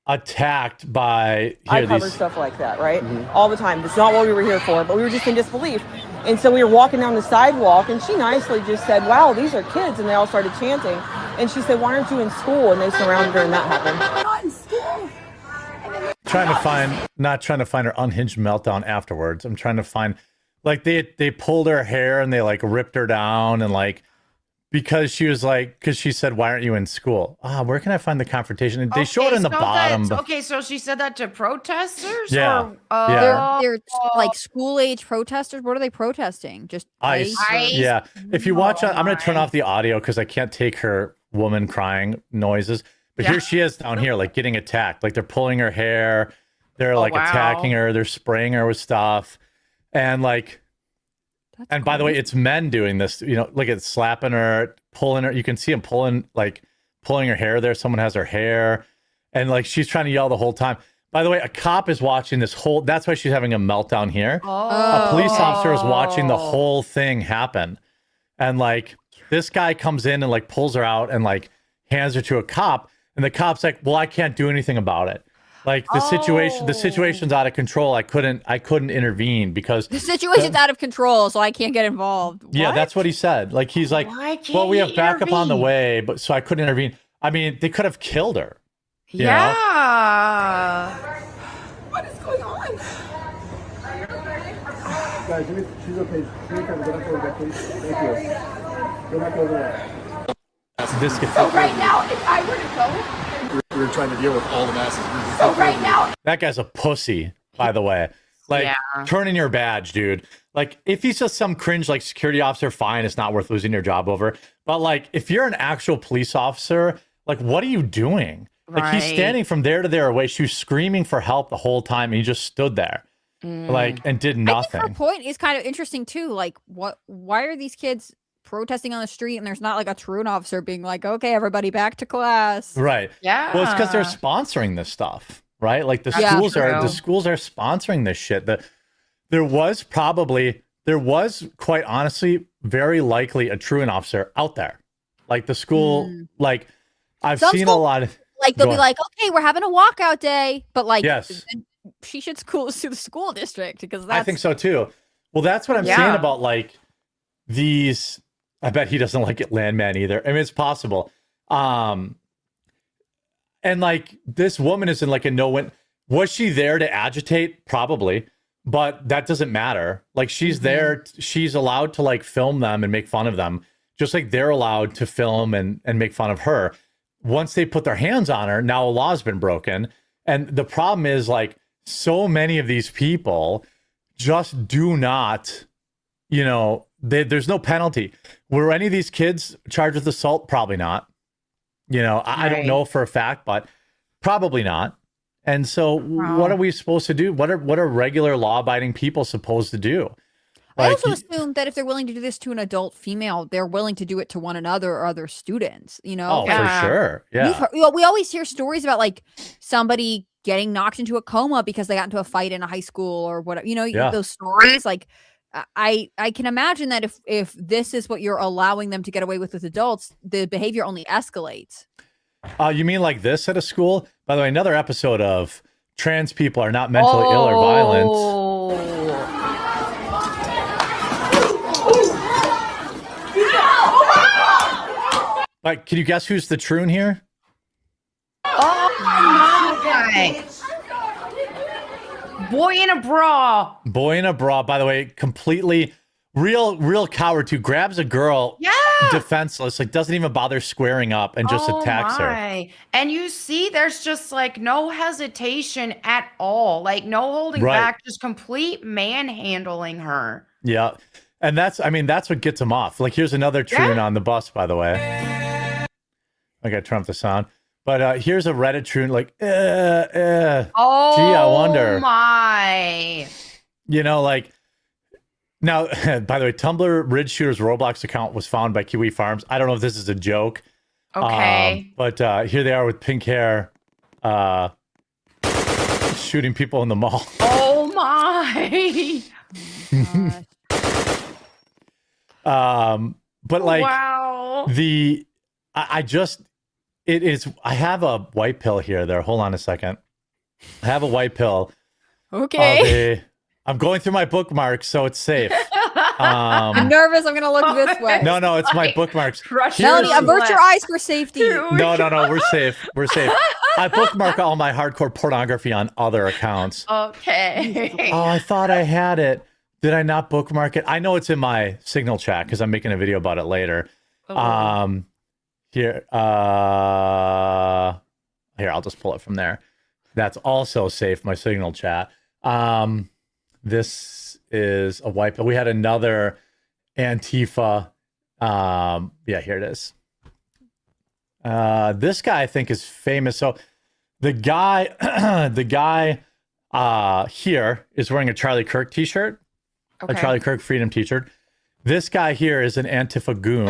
attacked by. I cover stuff like that, right? All the time. It's not what we were here for, but we were just in disbelief. And so we were walking down the sidewalk, and she nicely just said, "Wow, these are kids," and they all started chanting. And she said, "Why aren't you in school?" And they surrounded her, and that happened. Not in school. Not trying to find her unhinged meltdown afterwards. I'm trying to find, like, they pulled her hair and they like ripped her down and like because she was like, because she said, "Why aren't you in school?" Where can I find the confrontation? And they show it in the so bottom. Okay, so she said that to protesters? Yeah. Or, They're like school age protesters. What are they protesting? Just Ice. ice? Yeah. If you watch, I'm going to turn off the audio because I can't take her woman crying noises. But here she is down here, like getting attacked. Like they're pulling her hair. They're like attacking her. They're spraying her with stuff. And like, and by the way, it's men doing this. You know, look at slapping her, pulling her. You can see him pulling her hair there. Someone has her hair. And like she's trying to yell the whole time. By the way, a cop is watching this whole, that's why she's having a meltdown here. A police officer is watching the whole thing happen. And like this guy comes in and like pulls her out and like hands her to a cop. And the cop's like, well, I can't do anything about it. Like the situation's out of control. I couldn't intervene because The situation's out of control, so I can't get involved. Yeah, that's what he said. Like he's like, well, we have backup on the way, but so I couldn't intervene. I mean, they could have killed her. You know? What is going on? Guys, she's okay. She's okay. Go back over there, please. Thank you. Go back over there. This gets right now, if I were to go, we're trying to deal with all the masses. so right now, That guy's a pussy, by the way. Like, turn in your badge, dude. Like, if he's just some cringe, like, security officer, fine, it's not worth losing your job over. But, like, if you're an actual police officer, like, what are you doing? Like, he's standing from there to there away. She was screaming for help the whole time, and he just stood there, like, and did nothing. I think her point is kind of interesting, too. Like, why are these kids protesting on the street and there's not like a truant officer being like, okay, everybody back to class? Right. Yeah. Well, it's because they're sponsoring this stuff, right? Like the schools are sponsoring this shit. There was quite honestly very likely a truant officer out there. Like the school, like I've seen a lot of like they'll be like, okay, we're having a walkout day, but like yes, she should sue the school district because that's... I think so too. Well, that's what I'm saying about like these. I bet he doesn't like it landman either. I mean, it's possible. And like this woman is in like a no-win. Was she there to agitate? Probably, but that doesn't matter. Like she's there. She's allowed to like film them and make fun of them, just like they're allowed to film and make fun of her. Once they put their hands on her, now a law's been broken. And the problem is like so many of these people just do not, you know, there's no penalty. Were any of these kids charged with assault? Probably not. You know, I don't know for a fact, but probably not. And so what are we supposed to do? What are regular law-abiding people supposed to do? I also assume that if they're willing to do this to an adult female, they're willing to do it to one another or other students, you know? Oh, for sure. Yeah. We always hear stories about like somebody getting knocked into a coma because they got into a fight in a high school or whatever, you know, those stories. Like I can imagine that if this is what you're allowing them to get away with adults, the behavior only escalates. You mean like this at a school? By the way, another episode of Trans People Are Not Mentally Ill or Violent. Like, can you guess who's the troon here? Oh my! Boy in a bra. Boy in a bra. By the way, completely real coward who grabs a girl defenseless, like doesn't even bother squaring up and just attacks her. And you see, there's just like no hesitation at all, like no holding back, just complete manhandling her. Yeah, and that's what gets him off. Like, here's another troon on the bus, by the way. I gotta turn off the sound. But here's a Reddit troon, like, gee, I wonder. Oh my. You know, like, now, by the way, Tumblr Ridge Shooter's Roblox account was found by Kiwi Farms. I don't know if this is a joke. Okay. But here they are with pink hair, shooting people in the mall. Oh my. But like, wow. I have a white pill here. Hold on a second. I have a white pill. Okay. I'm going through my bookmarks, so it's safe. I'm nervous. I'm gonna look this way. No, it's my bookmarks. Melody, avert your eyes for safety. No, we're safe. We're safe. I bookmark all my hardcore pornography on other accounts. Okay. Oh, I thought I had it. Did I not bookmark it? I know it's in my Signal chat because I'm making a video about it later. Oh. Here, here, I'll just pull it from there. That's also safe, my Signal chat. This is a wipe. We had another Antifa. Yeah, here it is. This guy I think is famous. So the guy, here is wearing a Charlie Kirk t-shirt, a Charlie Kirk Freedom t-shirt. This guy here is an Antifa goon.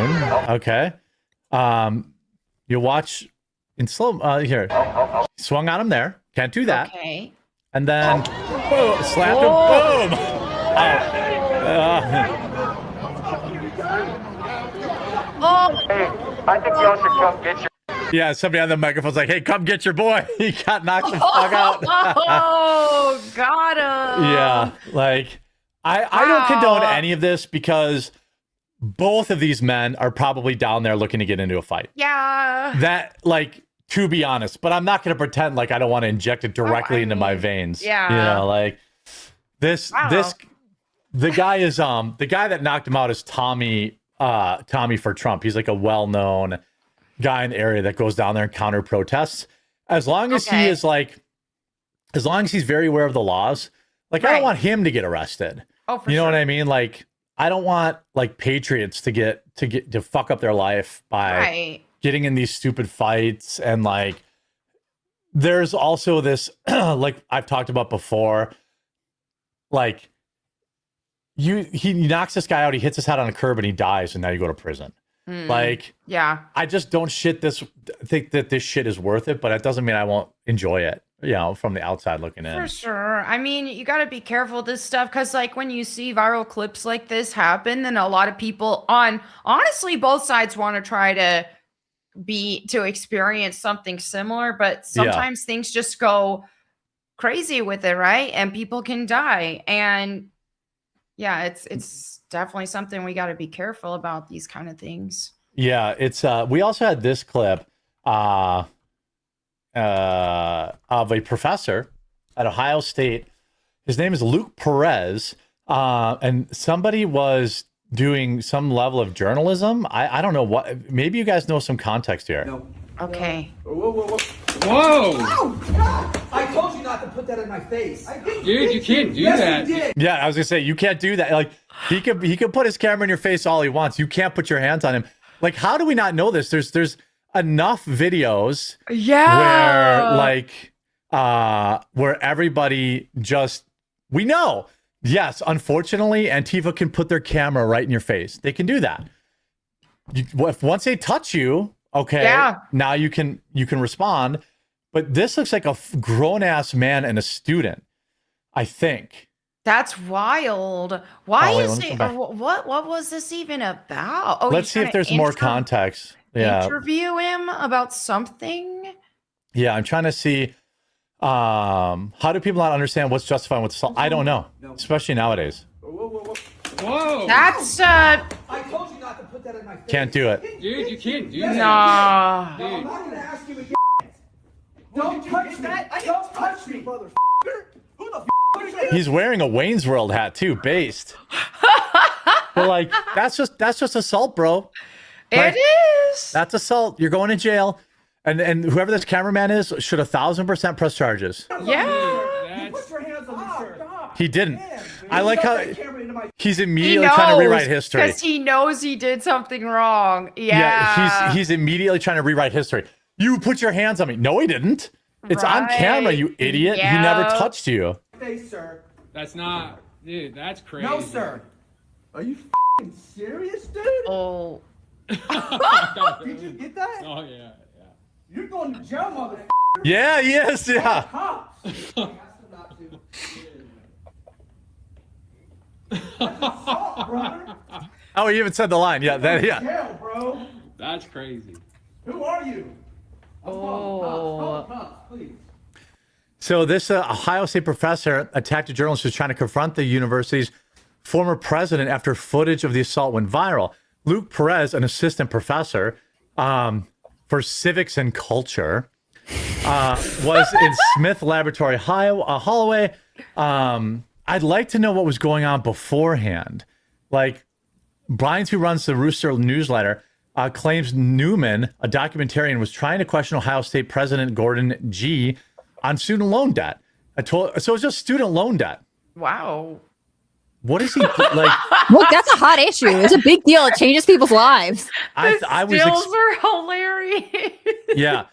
Okay. You watch in slow, here, swung on him there. Can't do that. Okay. And then boom, slapped him. Boom. I think y'all should come get your. Yeah, somebody on the microphone's like, "Hey, come get your boy." He got knocked the fuck out. Oh, got him. Yeah, like I don't condone any of this because both of these men are probably down there looking to get into a fight. Yeah. That, like, to be honest, but I'm not going to pretend like I don't want to inject it directly into my veins. Yeah. You know, like this, the guy is, the guy that knocked him out is Tommy for Trump. He's like a well-known guy in the area that goes down there and counter protests. As long as he is like, as long as he's very aware of the laws, like I don't want him to get arrested. Oh, for you know sure. what I mean? Like, I don't want like patriots to fuck up their life by getting in these stupid fights. And like, there's also this, like I've talked about before, like he knocks this guy out, he hits his head on a curb and he dies, and now you go to prison. Like, yeah, I just don't think that this shit is worth it, but it doesn't mean I won't enjoy it, you know, from the outside looking in. For sure. I mean, you got to be careful with this stuff because, like, when you see viral clips like this happen, then a lot of people on honestly both sides want to try to experience something similar, but sometimes things just go crazy with it, right? And people can die. And yeah, it's definitely something we got to be careful about, these kind of things. Yeah, it's we also had this clip of a professor at Ohio State. His name is Luke Perez, and somebody was doing some level of journalism. I don't know what. Maybe you guys know some context here. No. Okay. Whoa! Whoa! I told you not to put that in my face. Dude, you can't do that. You did. Yeah, I was gonna say you can't do that. Like he could put his camera in your face all he wants. You can't put your hands on him. Like, how do we not know this? There's enough videos where like where everybody just, we know. Yes, unfortunately, Antifa can put their camera right in your face. They can do that. Once they touch you, okay, now you can respond. But this looks like a grown-ass man and a student, I think. That's wild. Why is it? What was this even about? Oh, let's see if there's more context. Yeah. Interview him about something. Yeah, I'm trying to see. How do people not understand what's justifying what's assault? I don't know, especially nowadays. Whoa! That's I told you not to put that in my face. Can't do it. Dude, you can't do that. Nah. No, I'm not gonna ask you again. Don't touch that. Don't touch me, motherfucker. Who the is that? He's wearing a Wayne's World hat too, based. But like, that's just assault, bro. Like, it is. That's assault. You're going to jail, and whoever this cameraman is should 1,000% press charges. Yeah. Put your hands on me, sir. He didn't. I like how he's immediately trying to rewrite history because he knows he did something wrong. Yeah. He's immediately trying to rewrite history. You put your hands on me. No, he didn't. It's on camera, you idiot. Yeah. He never touched you. Face, sir. That's not, dude. That's crazy. No, sir. Are you serious, dude? Oh. Did you get that? Oh yeah. You're going to jail, motherfucker. Yeah, yes, yeah. Cops. That's assault, brother. Oh, he even said the line. Yeah, that, yeah. Jail, bro. That's crazy. Who are you? Call the cops, please. So this Ohio State professor attacked a journalist who's trying to confront the university's former president after footage of the assault went viral. Luke Perez, an assistant professor for civics and culture, was in Smith Laboratory Holloway. I'd like to know what was going on beforehand. Like, Brian, who runs the Rooster newsletter, claims Newman, a documentarian, was trying to question Ohio State President Gordon G. on student loan debt. So it's just student loan debt. Wow. What is he like? Look, that's a hot issue. It's a big deal. It changes people's lives. I was Stills are hilarious. yeah,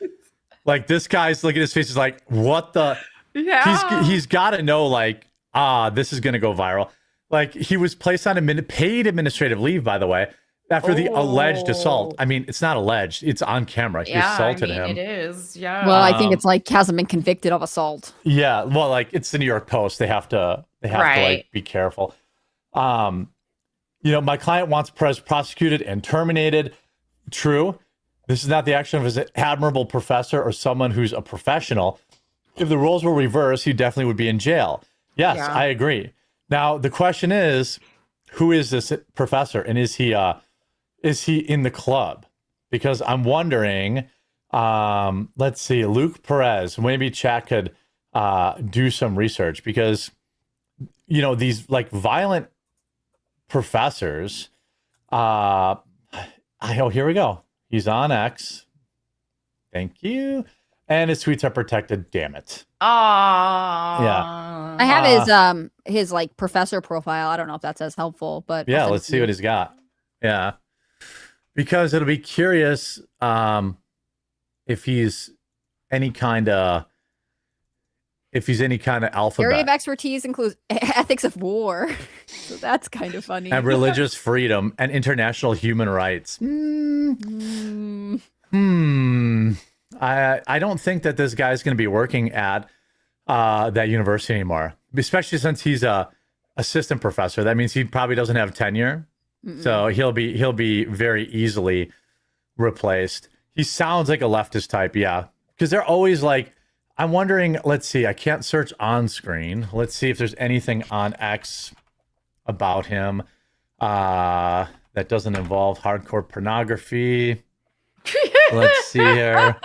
like this guy's looking at his face is like, what the? Yeah. He's got to know like, this is gonna go viral. Like he was placed on paid administrative leave, by the way, after the alleged assault. I mean, it's not alleged; it's on camera. He assaulted him. It is. Yeah. Well, I think it's like hasn't been convicted of assault. Yeah, well, like it's the New York Post. They have to like be careful. My client wants Perez prosecuted and terminated. True. This is not the action of an admirable professor or someone who's a professional. If the roles were reversed, he definitely would be in jail. Yes, Yeah. I agree. Now the question is, who is this professor, and is he in the club? Because I'm wondering. Let's see, Luke Perez. Maybe chat could do some research because these like violent professors. Here we go. He's on X. Thank you. And his tweets are protected. Damn it. Yeah. I have his like professor profile. I don't know if that's as helpful, but yeah, let's see what he's got. Yeah. Because it'll be curious if he's any kind of alphabet. Area of expertise includes ethics of war. So that's kind of funny. And religious freedom and international human rights. I don't think that this guy's going to be working at that university anymore, especially since he's a assistant professor. That means he probably doesn't have tenure. So he'll be very easily replaced. He sounds like a leftist type, yeah. Because they're always like, I'm wondering, let's see, I can't search on screen. Let's see if there's anything on X about him that doesn't involve hardcore pornography. Let's see here.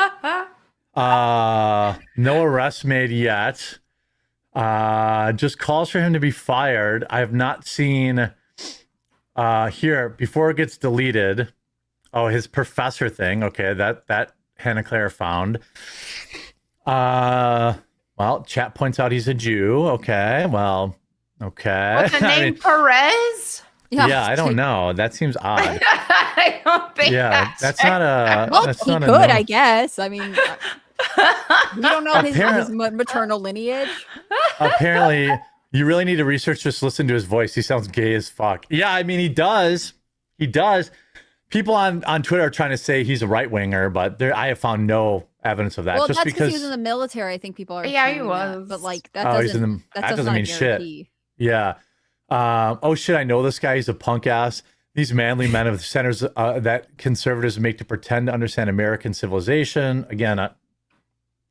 No arrest made yet. Just calls for him to be fired. I have not seen here before it gets deleted. Oh, his professor thing. Okay, that Hannah Claire found. Well, chat points out he's a Jew. Okay, well, okay. What's the name? Perez? Yeah, I don't know. That seems odd. I don't think that's not a. Well, that's he not could, a I guess. I mean, we don't know his maternal lineage. Apparently, you really need to research. Just listen to his voice. He sounds gay as fuck. Yeah, I mean, he does. He does. People on Twitter are trying to say he's a right winger, but I have found no evidence of that. Well, just that's because he was in the military. I think people are. Yeah, he saying was. That, but like that that doesn't doesn't mean shit. guarantee. Yeah. Oh shit! I know this guy. He's a punk ass. These manly men of the centers that conservatives make to pretend to understand American civilization. Again, I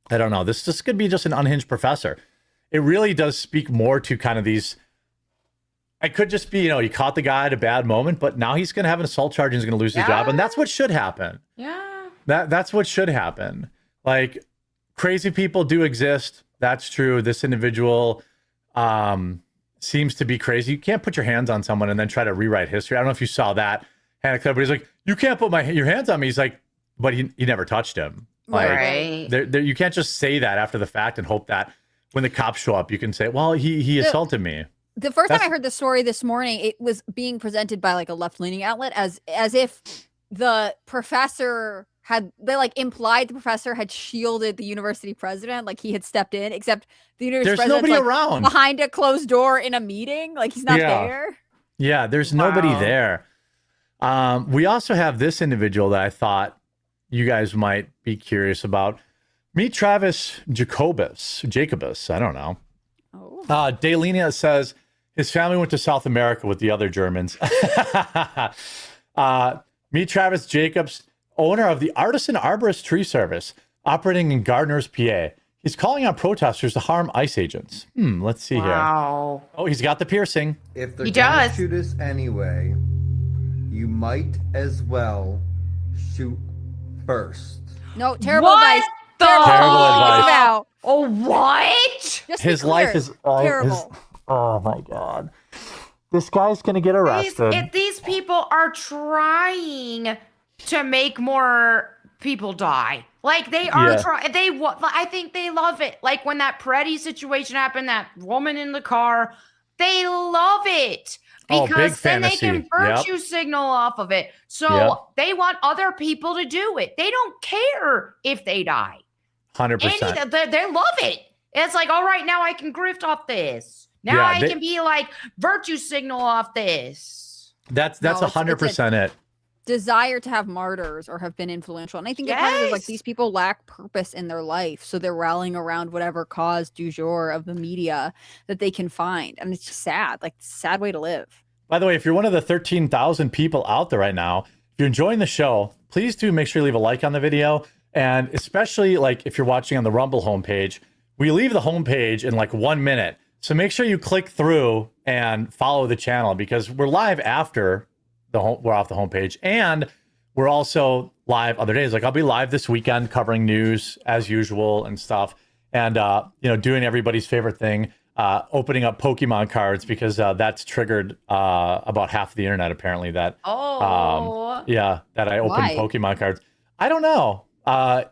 don't know. This could be just an unhinged professor. It really does speak more to kind of these. It could just be, he caught the guy at a bad moment, but now he's going to have an assault charge and he's going to lose his job, and that's what should happen. Yeah. That's what should happen. Like, crazy people do exist. That's true. This individual seems to be crazy. You can't put your hands on someone and then try to rewrite history. I don't know if you saw that, Hannah, but he's like, you can't put your hands on me. He's like, but he never touched him. Like, right. You can't just say that after the fact and hope that when the cops show up, you can say, well, he assaulted me. The first time I heard the story this morning, it was being presented by like a left-leaning outlet as if the professor implied the professor had shielded the university president, like he had stepped in, except the university There's president's nobody around behind a closed door in a meeting, like he's not there. Yeah, there's nobody there. We also have this individual that I thought you guys might be curious about. Meet Travis Jacobus. I don't know. Daylina says his family went to South America with the other Germans. Meet Travis Jacobs, owner of the Artisan Arborist Tree Service, operating in Gardner's, PA. He's calling on protesters to harm ICE agents. Let's see here. Oh, he's got the piercing. If they're gonna shoot us anyway, you might as well shoot first. No, terrible advice. Terrible advice. Oh, what? Just his life is terrible. Oh my god, this guy's gonna get arrested. These people are trying to make more people die. Like they are trying. I think they love it. Like when that Pretty situation happened, that woman in the car, they love it because then they can virtue signal off of it. So they want other people to do it. They don't care if they die. 100%. They love it. It's like, all right, now I can grift off this. Now I can be like virtue signal off this. That's 100% it. Desire to have martyrs or have been influential. And I think part of it is like these people lack purpose in their life. So they're rallying around whatever cause du jour of the media that they can find. And it's just sad, like sad way to live. By the way, if you're one of the 13,000 people out there right now, if you're enjoying the show, please do make sure you leave a like on the video. And especially like if you're watching on the Rumble homepage, we leave the homepage in like 1 minute. So make sure you click through and follow the channel because we're live after we're off the homepage, and we're also live other days. Like I'll be live this weekend covering news as usual and stuff, and doing everybody's favorite thing, opening up Pokemon cards because that's triggered about half of the internet apparently. That that I open Pokemon cards. I don't know. I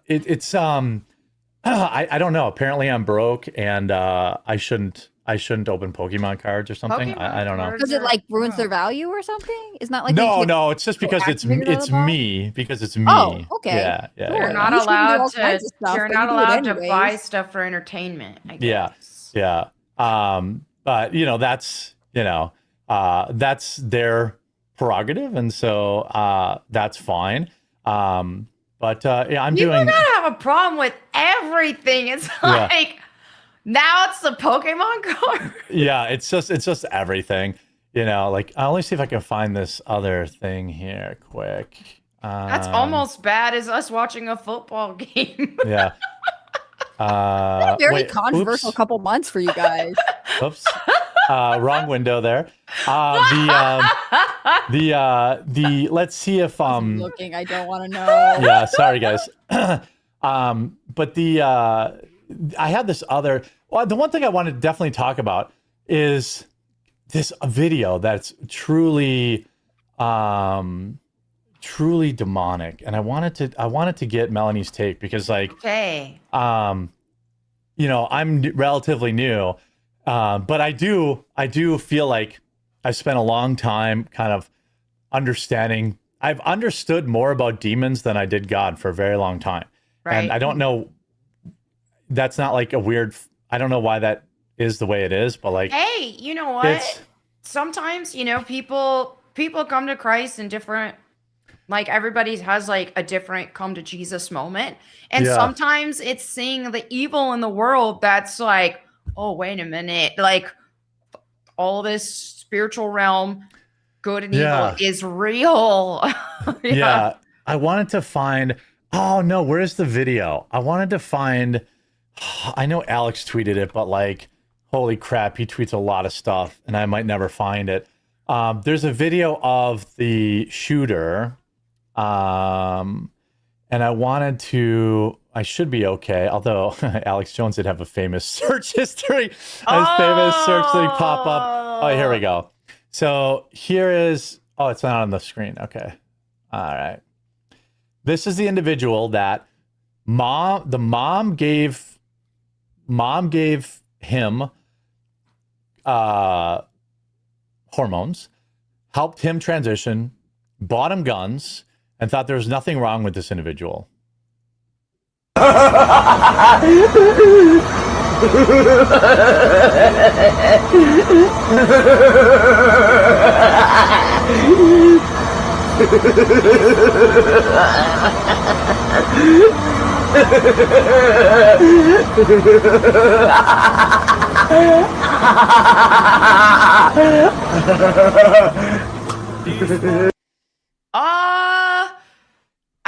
don't know. Apparently I'm broke and I shouldn't open Pokemon cards or something. I don't know. Because it like ruins their value or something? It's not like no. It's just because it's me. Because it's me. Oh, okay. Yeah. You're not allowed to. You're not allowed to buy stuff for entertainment. I guess. Yeah. But that's their prerogative, and so that's fine. I'm People doing. gotta have a problem with everything. It's like. Now it's the Pokemon card. Yeah, it's just everything. Like I'll only see if I can find this other thing here quick. That's almost bad as us watching a football game. Yeah. Very controversial couple months for you guys. Oops. Wrong window there. Let's see if I'm looking. I don't want to know. Yeah, sorry guys. But I had this other. Well, the one thing I want to definitely talk about is this video that's truly demonic, and I wanted to get Melanie's take because, like, I'm relatively new, but I do feel like I spent a long time kind of understanding. I've understood more about demons than I did God for a very long time, and I don't know. That's not like a weird. I don't know why that is the way it is, but like, hey, you know what? Sometimes people come to Christ in different. Like everybody has like a different come to Jesus moment, and sometimes it's seeing the evil in the world that's like, oh wait a minute, like all this spiritual realm, good and evil is real. I wanted to find. Oh no, where's the video? I wanted to find. I know Alex tweeted it, but like, holy crap, he tweets a lot of stuff and I might never find it. There's a video of the shooter. And I should be okay. Although Alex Jones did have a famous search history, famous search thing pop up. Oh, here we go. So here is, it's not on the screen. Okay. All right. This is the individual that the mom gave him hormones, helped him transition, bought him guns, and thought there was nothing wrong with this individual.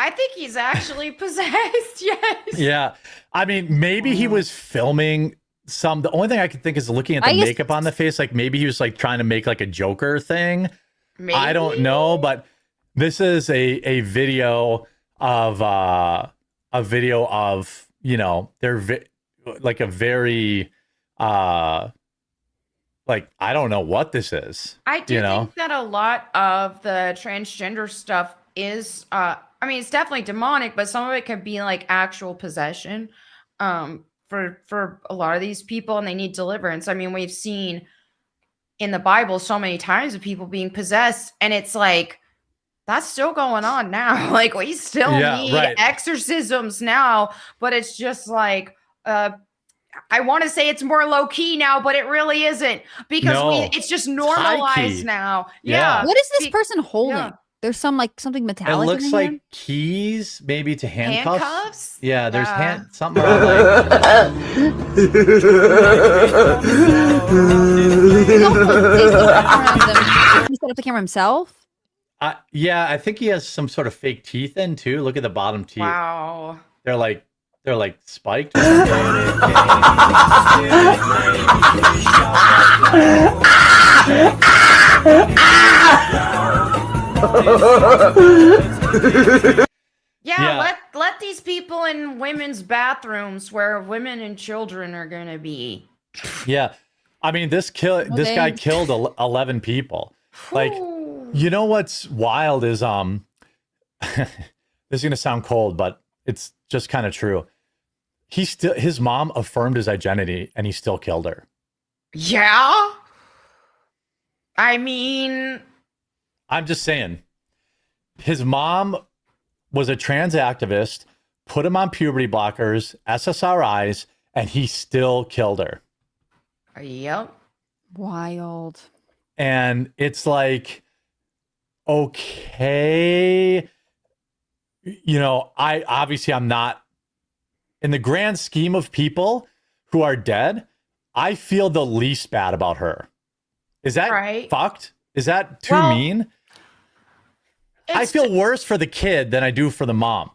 I think he's actually possessed. Yes. Yeah. I mean, maybe he was filming some. The only thing I could think is looking at the makeup on the face. Like maybe he was like trying to make like a Joker thing. Maybe. I don't know, but this is a video of they're like a very like I don't know what this is. I do think that a lot of the transgender stuff is I mean, it's definitely demonic, but some of it could be like actual possession for a lot of these people, and they need deliverance. I mean, we've seen in the Bible so many times of people being possessed, and it's like that's still going on now. Like we still need exorcisms now, but it's just like I want to say it's more low key now, but it really isn't because it's just normalized now. Yeah. What is this person holding? Yeah. There's something metallic. It looks in like here? keys, maybe to handcuffs. Handcuffs? Yeah, there's Yeah. something around like. He set up the camera himself. Yeah, I think he has some sort of fake teeth in too. Look at the bottom teeth. Wow. They're like spiked. Yeah, let these people in women's bathrooms where women and children are gonna be. Yeah, I mean this guy killed 11 people. Like, you know what's wild is this is gonna sound cold, but it's just kind of true. His mom affirmed his identity, and he still killed her. Yeah. I mean, I'm just saying, his mom was a trans activist, put him on puberty blockers, SSRIs, and he still killed her. Yep. Wild. And it's like, okay, I'm not, in the grand scheme of people who are dead, I feel the least bad about her. Is that fucked? Is that too mean? I feel worse for the kid than I do for the mom.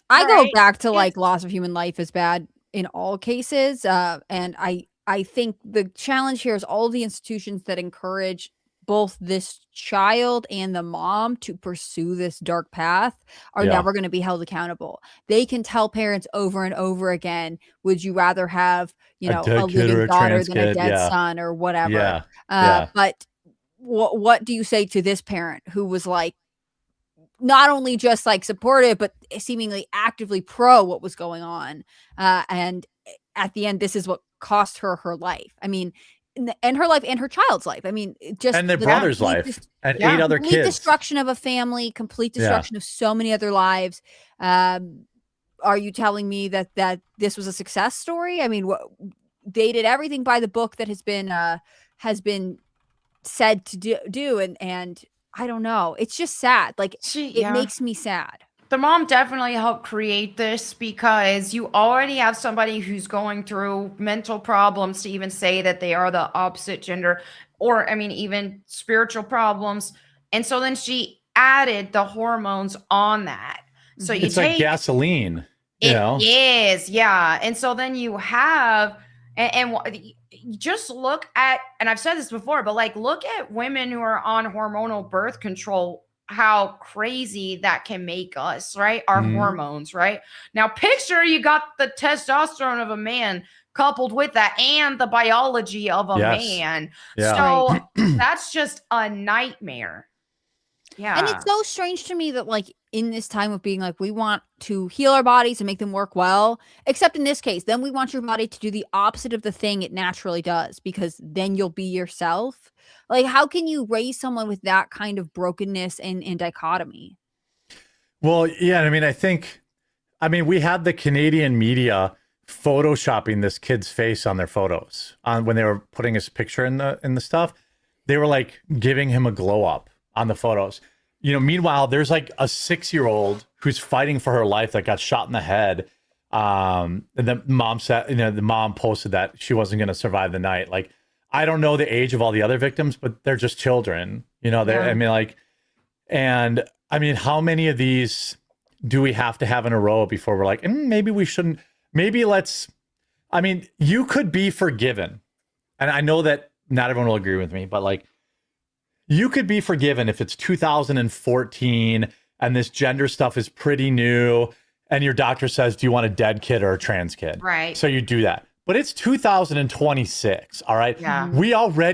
I go back to like loss of human life is bad in all cases. And I think the challenge here is all the institutions that encourage both this child and the mom to pursue this dark path are never going to be held accountable. They can tell parents over and over again, would you rather have, a living daughter than a dead son or whatever? But what do you say to this parent who was like, not only just like supportive, but seemingly actively pro what was going on? And at the end, this is what cost her her life. I mean, and her life and her child's life. I mean, just and their brother's life and 8 other kids. Complete destruction of a family, complete destruction of so many other lives. Are you telling me that this was a success story? I mean, they did everything by the book that has been said to do, and I don't know. It's just sad. Like it makes me sad. The mom definitely helped create this because you already have somebody who's going through mental problems to even say that they are the opposite gender, or I mean, even spiritual problems. And so then she added the hormones on that. So it's like gasoline. It is, yeah. And so then you have, and just look at, and I've said this before, but like look at women who are on hormonal birth control, how crazy that can make us, right? Our hormones, right? Now picture you got the testosterone of a man coupled with that and the biology of a man. So that's just a nightmare. Yeah. And it's so strange to me that like in this time of being like, we want to heal our bodies and make them work well, except in this case, then we want your body to do the opposite of the thing it naturally does, because then you'll be yourself. Like, how can you raise someone with that kind of brokenness and dichotomy? Well, yeah, I mean, we had the Canadian media photoshopping this kid's face on their photos when they were putting his picture in the stuff. They were like giving him a glow up on the photos. Meanwhile, there's like a 6-year-old who's fighting for her life that got shot in the head. And the mom said, the mom posted that she wasn't going to survive the night. Like, I don't know the age of all the other victims, but they're just children, I mean, how many of these do we have to have in a row before we're like, maybe we shouldn't, you could be forgiven. And I know that not everyone will agree with me, but like, you could be forgiven if it's 2014 and this gender stuff is pretty new and your doctor says, do you want a dead kid or a trans kid? Right. So you do that. But it's 2026, all right? Yeah.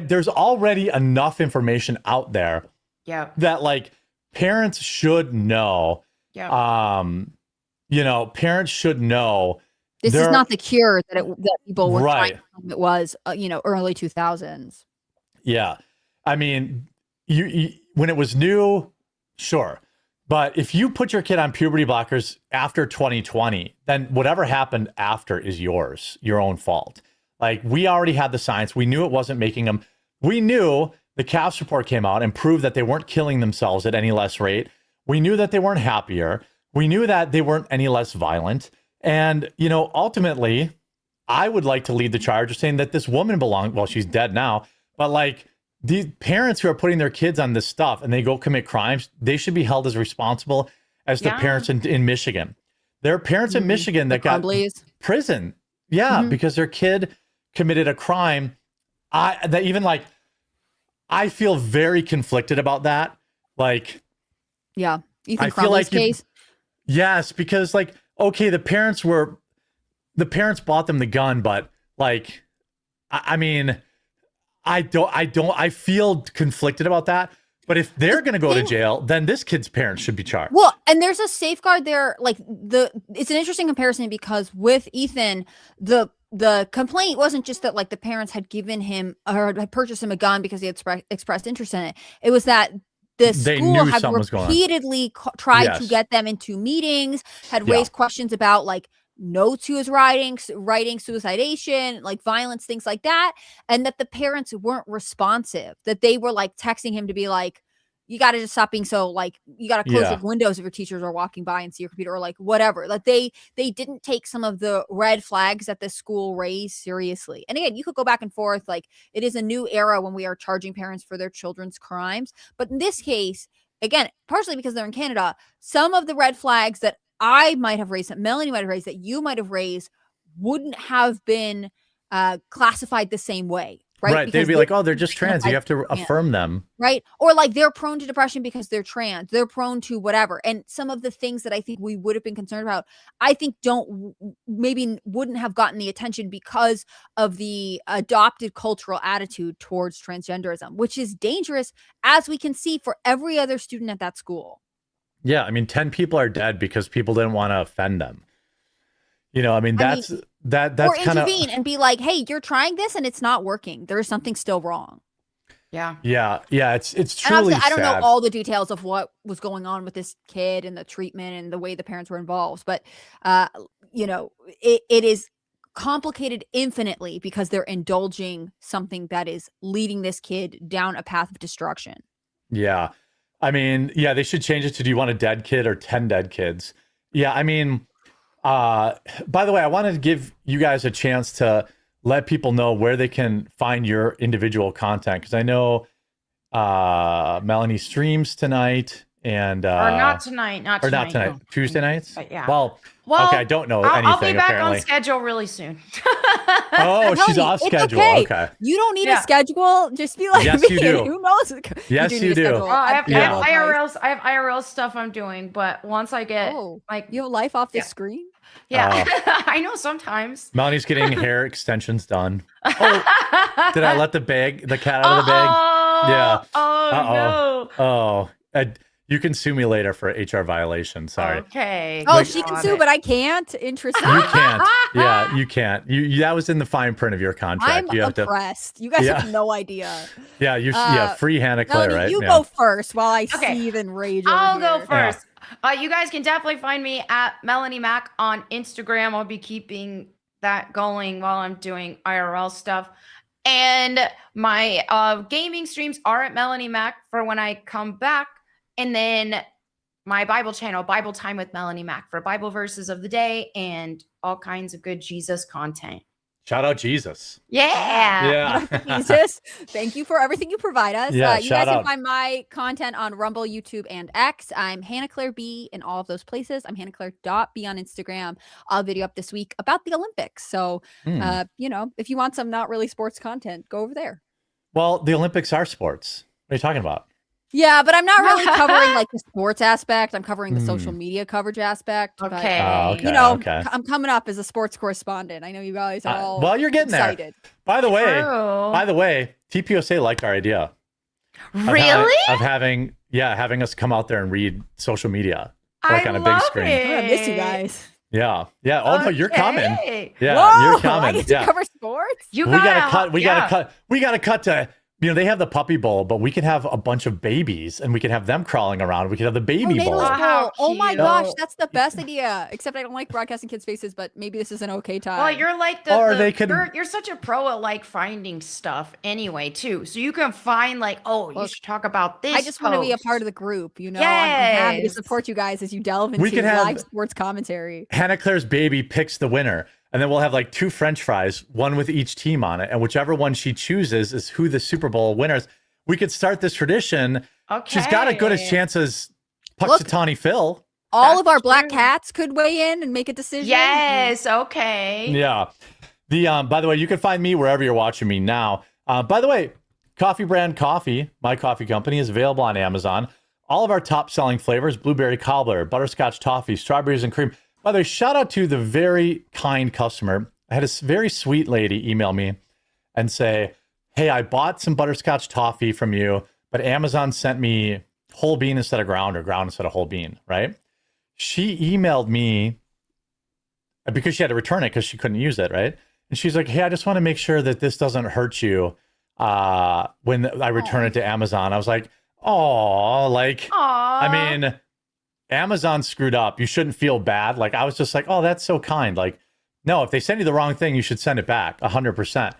There's already enough information out there Yeah. that like parents should know Yeah. You know, parents should know. This is not the cure that people were right. trying to claim it was, you know, early 2000s. Yeah. I mean, you when it was new, sure. But if you put your kid on puberty blockers after 2020, then whatever happened after is yours, your own fault. Like, we already had the science. We knew it wasn't making them. We knew the CAPS report came out and proved that they weren't killing themselves at any less rate. We knew that they weren't happier. We knew that they weren't any less violent. And, you know, ultimately, I would like to lead the charge of saying that this woman belonged, well, she's dead now, but like, these parents who are putting their kids on this stuff and they go commit crimes, they should be held as responsible as the parents in Michigan. There are parents in Michigan that got prison. Yeah, because their kid committed a crime. I feel very conflicted about that. Like, yeah, Ethan I feel Crumley's like case. Yes, because like, okay, the parents bought them the gun, but like, I mean, I feel conflicted about that. But if they're going to go to jail, then this kid's parents should be charged. Well, and there's a safeguard there. Like it's an interesting comparison because with Ethan, the complaint wasn't just that like the parents had given him or had purchased him a gun because he had expressed interest in it. It was that the school had repeatedly tried to get them into meetings, had raised questions about like notes he was writing suicidation, like violence, things like that, and that the parents weren't responsive, that they were like texting him to be like, you got to just stop being so like, you got to close your windows if your teachers are walking by and see your computer, or like whatever. Like they didn't take some of the red flags that the school raised seriously. And again, you could go back and forth, like it is a new era when we are charging parents for their children's crimes, but in this case, again, partially because they're in Canada, some of the red flags that I might have raised, that Melanie might have raised, that you might have raised, wouldn't have been classified the same way, right? Right. They'd be like, oh, they're just trans. You have to affirm them. Right. Or like they're prone to depression because they're trans. They're prone to whatever. And some of the things that I think we would have been concerned about, I think wouldn't have gotten the attention because of the adopted cultural attitude towards transgenderism, which is dangerous, as we can see for every other student at that school. Yeah, I mean, 10 people are dead because people didn't want to offend them. You know, I mean, that's or kind of intervene and be like, hey, you're trying this and it's not working. There is something still wrong. Yeah. Yeah. It's And truly I don't know sad. all the details of what was going on with this kid and the treatment and the way the parents were involved, but you know, it is complicated infinitely because they're indulging something that is leading this kid down a path of destruction. Yeah. I mean, yeah, they should change it to, do you want a dead kid or 10 dead kids? Yeah, I mean, by the way, I wanted to give you guys a chance to let people know where they can find your individual content, because I know Melanie streams tonight and or not tonight, not tonight. No. Tuesday nights. Yeah. Well, okay, I don't know anything. I'll be back apparently on schedule really soon. Oh, she's off schedule. Okay. You don't need a schedule. Just be like, yes, me. you do. Who knows? Yes, you do. I have IRL stuff I'm doing, but once I get like, you have life off the screen. Yeah, I know sometimes. Melanie's getting hair extensions done. Oh, did I let the cat out of the bag? Yeah. Oh no. Oh, you can sue me later for HR violation. Sorry. Okay. Oh, she can sue, but I can't. Interesting. You can't. Yeah, you can't. You that was in the fine print of your contract. I'm you have oppressed. You guys have no idea. Yeah, free Hannah Claire, Melanie, right? you go first while I seethe and rage. I'll over go here. first. You guys can definitely find me at Melanie Mac on Instagram. I'll be keeping that going while I'm doing IRL stuff. And my gaming streams are at Melanie Mac for when I come back. And then my Bible channel, Bible Time with Melanie Mac, for Bible verses of the day and all kinds of good Jesus content. Shout out Jesus. Yeah. Jesus, thank you for everything you provide us. Yeah, you guys shout out. can find my content on Rumble, YouTube, and X. I'm Hannah Claire B in all of those places. I'm HannahClaire.B on Instagram. I'll have a video up this week about the Olympics. So, you know, if you want some not really sports content, go over there. Well, the Olympics are sports. What are you talking about? Yeah, but I'm not really covering like the sports aspect. I'm covering the social media coverage aspect. Okay. But, you know, I'm coming up as a sports correspondent. I know you guys are all well, you're getting excited. there. By the way, TPOSA liked our idea. Really? Of having us come out there and read social media. like on a big screen. I miss you guys. Yeah. Yeah. Oh no, you're coming. Yeah, Whoa, you're coming. I get to cover sports. We gotta cut. We gotta cut to. They have the puppy bowl, but we can have a bunch of babies, and we can have them crawling around. We can have the baby bowl. Oh my gosh, that's the best idea. Except I don't like broadcasting kids' faces, but maybe this is an okay time. Well, you're like you're such a pro at like finding stuff anyway too. So you can find like, you should talk about this. I just want to be a part of the group. I'm happy to Yes. support you guys as you delve into We can have- live sports commentary. Hannah Claire's baby picks the winner, and then we'll have like 2 French fries, one with each team on it, and whichever one she chooses is who the Super Bowl winners. We could start this tradition. Okay. She's got a good as chance as Puxatawny Phil. All of our black cats could weigh in and make a decision. Yes. Okay. Yeah. By the way, you can find me wherever you're watching me now. By the way, Coffee Brand Coffee, my coffee company, is available on Amazon. All of our top selling flavors: blueberry cobbler, butterscotch toffee, strawberries and cream. By the way, shout out to the very kind customer. I had a very sweet lady email me and say, "Hey, I bought some butterscotch toffee from you, but Amazon sent me whole bean instead of ground, or ground instead of whole bean," right? She emailed me because she had to return it because she couldn't use it, right? And she's like, "Hey, I just want to make sure that this doesn't hurt you when I return it to Amazon." I was like, "Oh, I mean, Amazon screwed up. You shouldn't feel bad." Like, I was just like, "Oh, that's so kind." Like, no, if they send you the wrong thing, you should send it back 100%.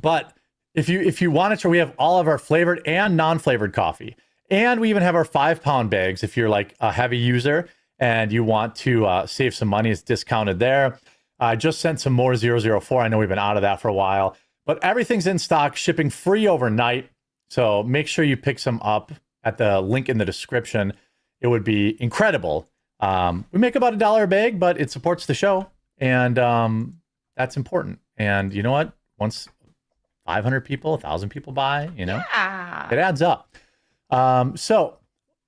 But if you want it, we have all of our flavored and non-flavored coffee. And we even have our 5-pound bags. If you're like a heavy user and you want to save some money, it's discounted there. I just sent some more 004. I know we've been out of that for a while, but everything's in stock, shipping free overnight. So make sure you pick some up at the link in the description. It would be incredible. We make about $1 a bag, but it supports the show. And that's important. And you know what? Once 500 people, 1,000 people buy, it adds up. So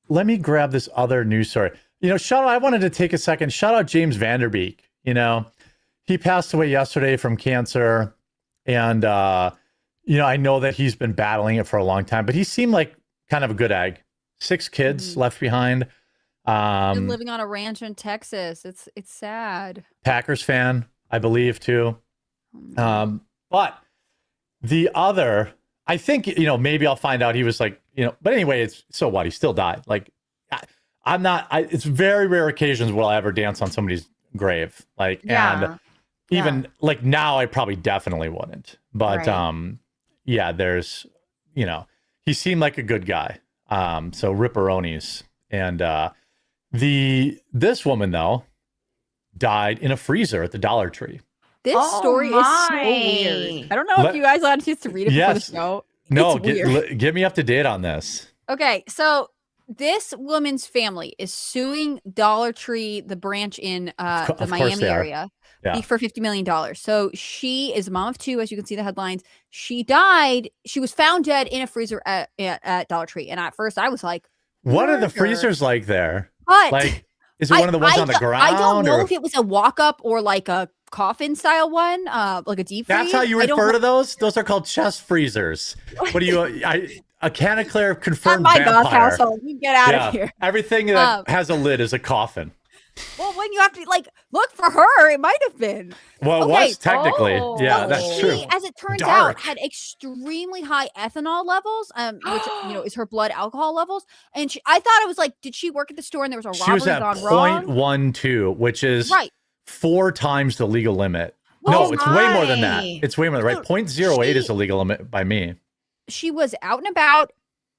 let me grab this other news story. Shout out, I wanted to take a second. Shout out James Vanderbeek. He passed away yesterday from cancer. And, I know that he's been battling it for a long time, but he seemed like kind of a good egg. 6 kids left behind. Been living on a ranch in Texas. It's sad. Packers fan, I believe, too. But the other, I think, maybe I'll find out he was like, but anyway, it's so what? He still died. Like, it's very rare occasions will I ever dance on somebody's grave. Like, and even like now, I probably definitely wouldn't. But there's, he seemed like a good guy. So ripperonis. And this woman, though, died in a freezer at the Dollar Tree. This story is so weird. I don't know if you guys had a chance to read it before the show. No, get me up to date on this. Okay, so this woman's family is suing Dollar Tree, the branch in the Miami area, for $50 million. So she is a mom of 2, as you can see the headlines. She died. She was found dead in a freezer at Dollar Tree. And at first I was like, what are the freezers like there? But like, is it one of the ones on the ground? I don't know if it was a walk-up or like a coffin style one, like a deep freeze. That's how you refer to those? Those are called chest freezers. What do you, a Canaclair confirmed my vampire. God's household. You get out of here. Everything that has a lid is a coffin. Well, when you have to look for her, it might have been. Well, it was technically. Yeah, that's she, true. As it turns out, had extremely high ethanol levels, which is her blood alcohol levels. And I thought it was like, did she work at the store and there was a robbery gone wrong? 0.12, which is 4 times the legal limit. No, it's way more than that. It's way more than right. 0.08 is the legal limit by me. She was out and about,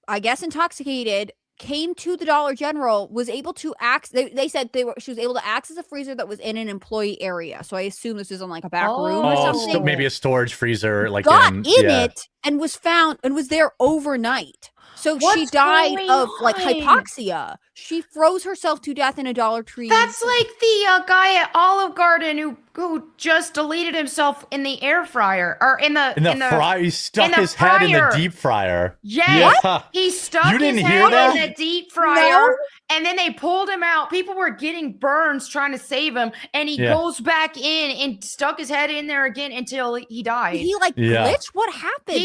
I guess intoxicated, came to the Dollar General, was able to they said she was able to access a freezer that was in an employee area. So I assume this is in like a back room or something. Maybe a storage freezer. Like got in it and was found and was there overnight. So she died of like hypoxia. She froze herself to death in a Dollar Tree. That's like the guy at Olive Garden who just deleted himself in the air fryer or in the fryer. He stuck his head in the deep fryer. Yes, he stuck his head in the deep fryer, and then they pulled him out. People were getting burns trying to save him, and he goes back in and stuck his head in there again until he died. He glitched. What happened?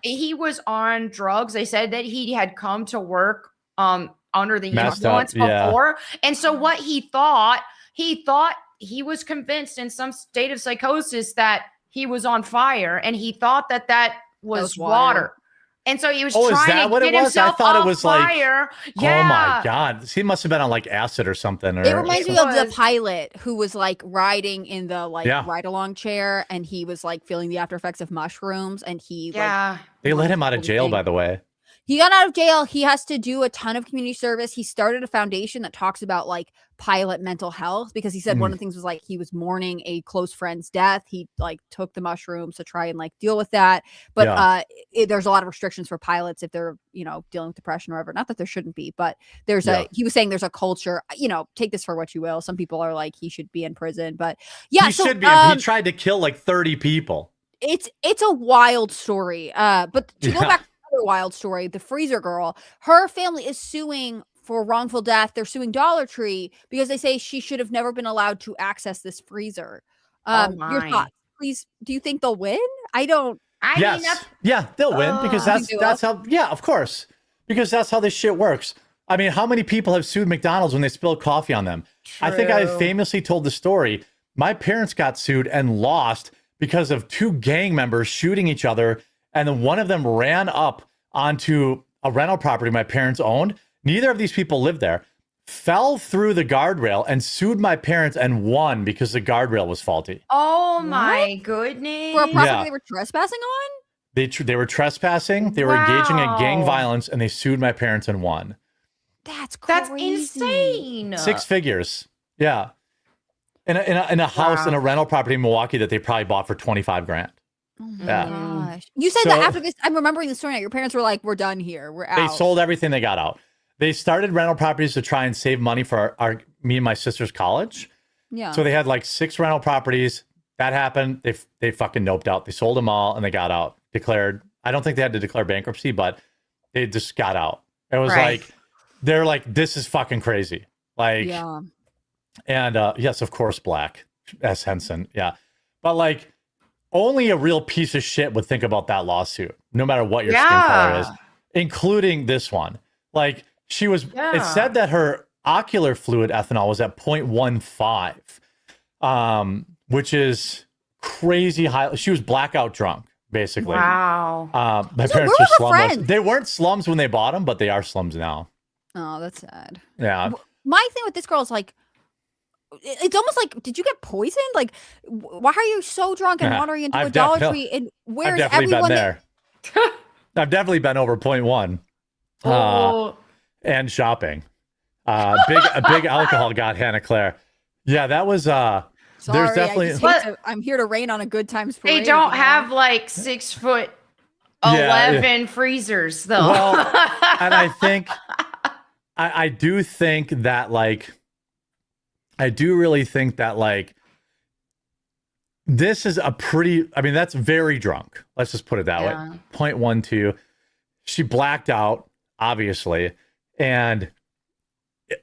He was on drugs. They said that he had come to work under the Messed up, influence yeah. before. And so what he thought he was convinced in some state of psychosis that he was on fire, and he thought that was water. And so he was Oh, is trying that to what get it was? I himself thought it off was like, fire. oh Yeah. my God. He must have been on like acid or something. Or, It reminds me of the was- pilot who was like riding in the like Yeah. ride along chair, and he was like feeling the after effects of mushrooms, and he Yeah. They let him out of jail, by the way. He got out of jail. He has to do a ton of community service. He started a foundation that talks about like pilot mental health, because he said one of the things was like he was mourning a close friend's death. He like took the mushrooms to try and like deal with that. But there's a lot of restrictions for pilots if they're, you know, dealing with depression or whatever. Not that there shouldn't be, but there's he was saying there's a culture, you know, take this for what you will. Some people are like, he should be in prison, but yeah, He so, should be. He tried to kill like 30 people. it's a wild story. But to go back to another wild story, the freezer girl, her family is suing for wrongful death. They're suing Dollar Tree because they say she should have never been allowed to access this freezer. Your my. thoughts, please. Do you think they'll win? I don't. I Yes. mean, that's Yeah, they'll win because You think they that's how, yeah, of course. Because that's how this shit works. I mean, how many people have sued McDonald's when they spilled coffee on them? I think I True. famously told the story. My parents got sued and lost because of two gang members shooting each other. And then one of them ran up onto a rental property my parents owned. Neither of these people lived there. Fell through the guardrail and sued my parents and won because the guardrail was faulty. oh my goodness. For a property Yeah. they were trespassing on? They were trespassing. They were engaging in gang Wow. violence, and they sued my parents and won. That's crazy. That's insane. 6 figures. Yeah. In a house in a rental property in Milwaukee that they probably bought for 25 grand. Oh my Yeah. gosh. You said that So- after this. I'm remembering the story now. Your parents were like, we're done here. We're out. They sold everything they got out. They started rental properties to try and save money for me and my sister's college. Yeah. So they had like 6 rental properties. That happened. They fucking noped out. They sold them all and they got out. Declared. I don't think they had to declare bankruptcy, but they just got out. It was Right. like, they're like, this is fucking crazy. Like, yeah. and yes, of course, Black S. Henson. Yeah. But like, only a real piece of shit would think about that lawsuit, no matter what your skin color is, including this one. Like, she was, it said that her ocular fluid ethanol was at 0.15, which is crazy high. She was blackout drunk, basically. Wow. My So parents where were were her slumless. friends? They weren't slums when they bought them, but they are slums now. Oh, that's sad. Yeah. My thing with this girl is like, it's almost like, did you get poisoned? Like, why are you so drunk and Yeah, wandering into I've a Dollar definitely- Tree? And I've where's definitely been everyone? That, there. I've definitely been over 0.1. Oh. And shopping. A big alcohol got Hannah Claire. Yeah, that was sorry, there's definitely I just hate to, I'm here to rain on a good times parade. They don't you know? have like 6'11" freezers though. Well, and I think I do think that like I do really think that like this is a pretty, I mean, that's very drunk. Let's just put it that way. 0.12. She blacked out, obviously. And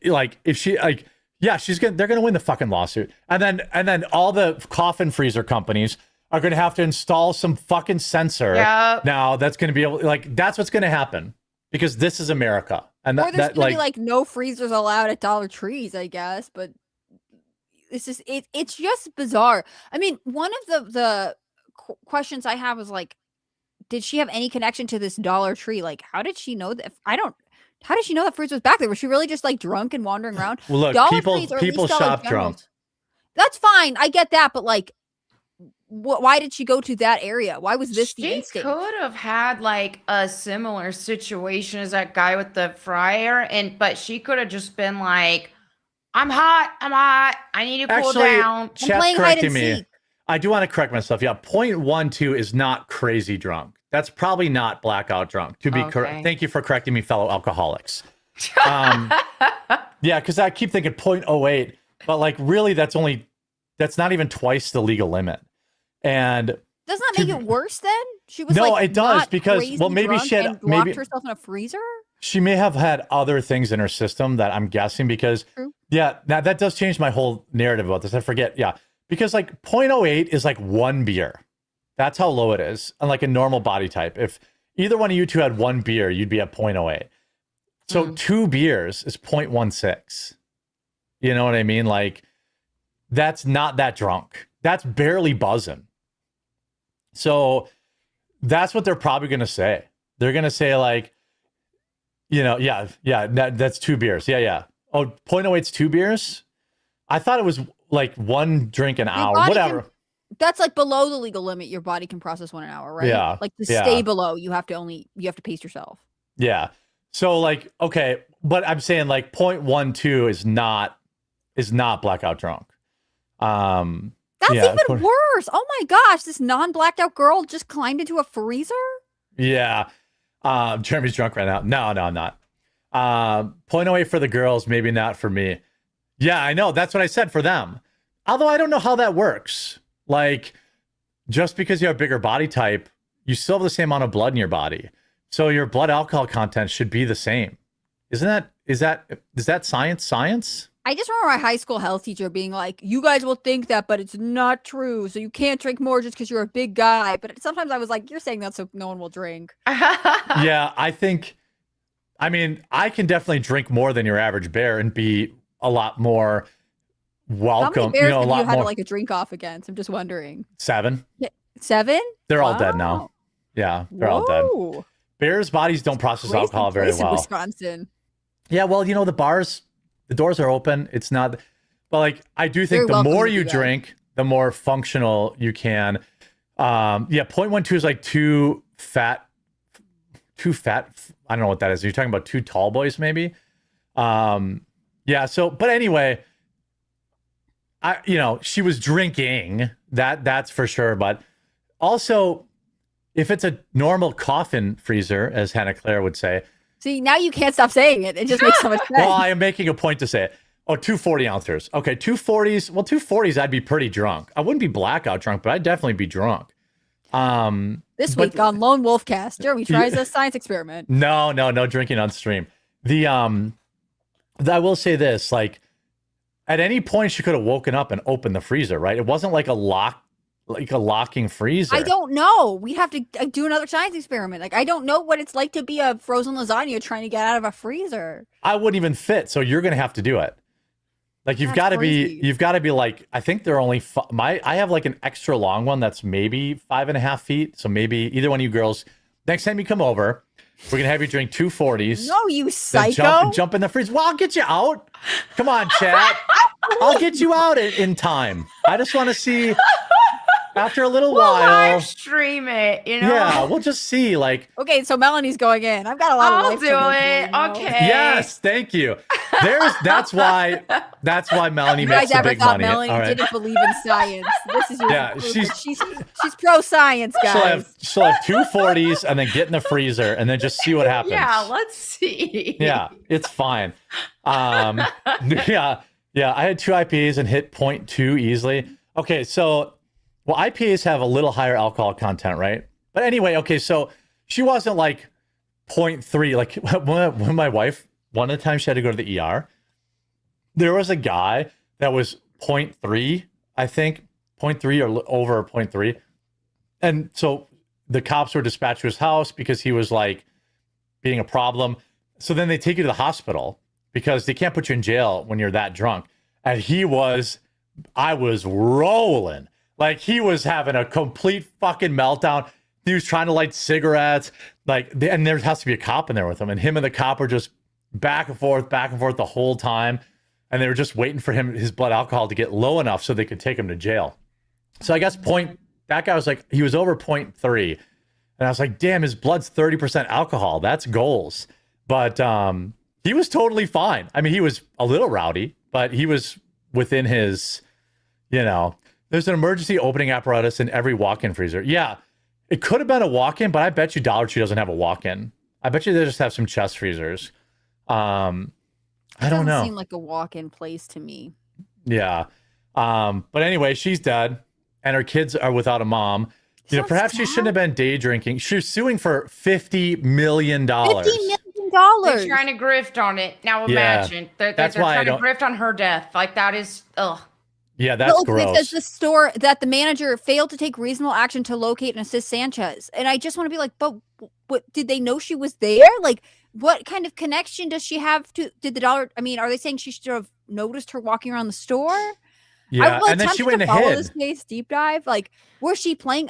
like, if she like, yeah, they're gonna win the fucking lawsuit. And then all the coffin freezer companies are gonna have to install some fucking sensor. Yep. Now that's gonna be able, like, that's what's gonna happen. Because this is America. And Or that, there's that gonna be like no freezers allowed at Dollar Trees, I guess. But it's just it's just bizarre. I mean, one of the questions I have is like, did she have any connection to this Dollar Tree? Like, how did she know that? How did she know that freezer was back there? Was she really just like drunk and wandering around? well, look, Dollar people Trees, or at least Dollar shop Generals. drunk. That's fine. I get that, but like, why did she go to that area? Why was this the She instinct? could have had like a similar situation as that guy with the fryer, but she could have just been like, I'm hot, I need to cool Actually, down. Chat's correcting me. I do want to correct myself. Yeah, 0.12 is not crazy drunk. That's probably not blackout drunk. To be correct. Okay. Thank you for correcting me, fellow alcoholics. Yeah, because I keep thinking 0.08, but like really, that's not even twice the legal limit. And Doesn't that make it worse then? She was No, like, it does, not because, crazy well, maybe drunk she had- and locked maybe- herself in a freezer. she may have had other things in her system that I'm guessing because, True. yeah, now that does change my whole narrative about this. I forget. Yeah, because like 0.08 is like one beer. That's how low it is. And like a normal body type. If either one of you two had one beer, you'd be at 0.08. So 2 beers is 0.16. You know what I mean? Like, that's not that drunk. That's barely buzzing. So that's what they're probably going to say. They're going to say, like, you know, that's 2 beers. Yeah. Oh, 0.08 is 2 beers? I thought it was like 1 drink an hour, whatever. That's like below the legal limit. Your body can process 1 an hour, right? Yeah. Like to stay below, you have to pace yourself. Yeah. So like, okay, but I'm saying like 0.12 is not blackout drunk. That's even worse. Oh my gosh, this non-blacked out girl just climbed into a freezer? Yeah. Jeremy's drunk right now. No, I'm not. 0.08 for the girls, maybe not for me. Yeah, I know. That's what I said for them. Although I don't know how that works. Like, just because you have a bigger body type, you still have the same amount of blood in your body. So your blood alcohol content should be the same. Is that science? I just remember my high school health teacher being like, you guys will think that, but it's not true. So you can't drink more just because you're a big guy. But sometimes I was like, you're saying that so no one will drink. Yeah, I can definitely drink more than your average bear and be a lot more welcome. How many bears a have lot you had more. to like a drink off against? I'm just wondering. 7. 7? They're all dead now. Yeah, they're all dead. Bears' bodies don't process alcohol very well. Wisconsin. Yeah, well, the bars, the doors are open. It's not, but like, I do think the more you drink, the more functional you can. 0.12 is like too fat. I don't know what that is. You're talking about 2 tall boys, maybe. So, but anyway, she was drinking, that's for sure. But also, if it's a normal coffin freezer, as Hannah Claire would say. See, now you can't stop saying it. It just makes so much sense. Well, I am making a point to say it. Oh, 2 40-ounces. Okay, 2 40s. Well, 2 40s, I'd be pretty drunk. I wouldn't be blackout drunk, but I'd definitely be drunk. This week on Lone Wolf Cast, Jeremy tries a science experiment. No drinking on stream. I will say this, like, at any point she could have woken up and opened the freezer, right? It wasn't like a locking freezer. I don't know. We have to do another science experiment. Like, I don't know what it's like to be a frozen lasagna trying to get out of a freezer. I wouldn't even fit, so you're gonna have to do it. Like, you've got to be like, I think they're only I have like an extra long one that's maybe 5.5 feet. So maybe either one of you girls, next time you come over, we're gonna have you drink 2 40s. No, you psycho! Jump in the freezer. Well, I'll get you out. Come on, chat. I'll get you out in time. I just want to see. After a little while, live stream it, Yeah, we'll just see. Like, okay, so Melanie's going in. I've got a lot of I'll life do to it. Okay. Yes, thank you. That's why Melanie You makes guys the ever big thought money. Melanie All right. didn't believe in science? This is your she's pro science, guys. She'll have 2 40s and then get in the freezer and then just see what happens. Yeah, let's see. Yeah, it's fine. I had 2 IPAs and hit 0.2 easily. Okay, so IPAs have a little higher alcohol content, right? But anyway, okay, so she wasn't like 0.3. Like, when my wife, one of the times she had to go to the ER, there was a guy that was 0.3, I think, 0.3 or over 0.3. And so the cops were dispatched to his house because he was like being a problem. So then they take you to the hospital because they can't put you in jail when you're that drunk. And I was rolling. Like, he was having a complete fucking meltdown. He was trying to light cigarettes. And there has to be a cop in there with him. And him and the cop were just back and forth the whole time. And they were just waiting for his blood alcohol to get low enough so they could take him to jail. So I guess that guy was like, he was over 0.3. And I was like, damn, his blood's 30% alcohol. That's goals. But he was totally fine. I mean, he was a little rowdy, but he was within his, there's an emergency opening apparatus in every walk-in freezer. Yeah, it could have been a walk-in, but I bet you Dollar Tree doesn't have a walk-in. I bet you they just have some chest freezers. I don't know. Doesn't seem like a walk-in place to me. Yeah. But anyway, she's dead, and her kids are without a mom. Perhaps she shouldn't have been day drinking. She was suing for $50 million. $50 million. They're trying to grift on it. Now imagine. They're trying to grift on her death. Like, that is, ugh. Yeah, that's gross. It says the store that the manager failed to take reasonable action to locate and assist Sanchez. And I just want to be like, but what, did they know she was there? Like, what kind of connection does she have to? Did the dollar? I mean, are they saying she should have noticed her walking around the store? Yeah, and then she went to follow ahead. this case deep dive. Like, was she playing?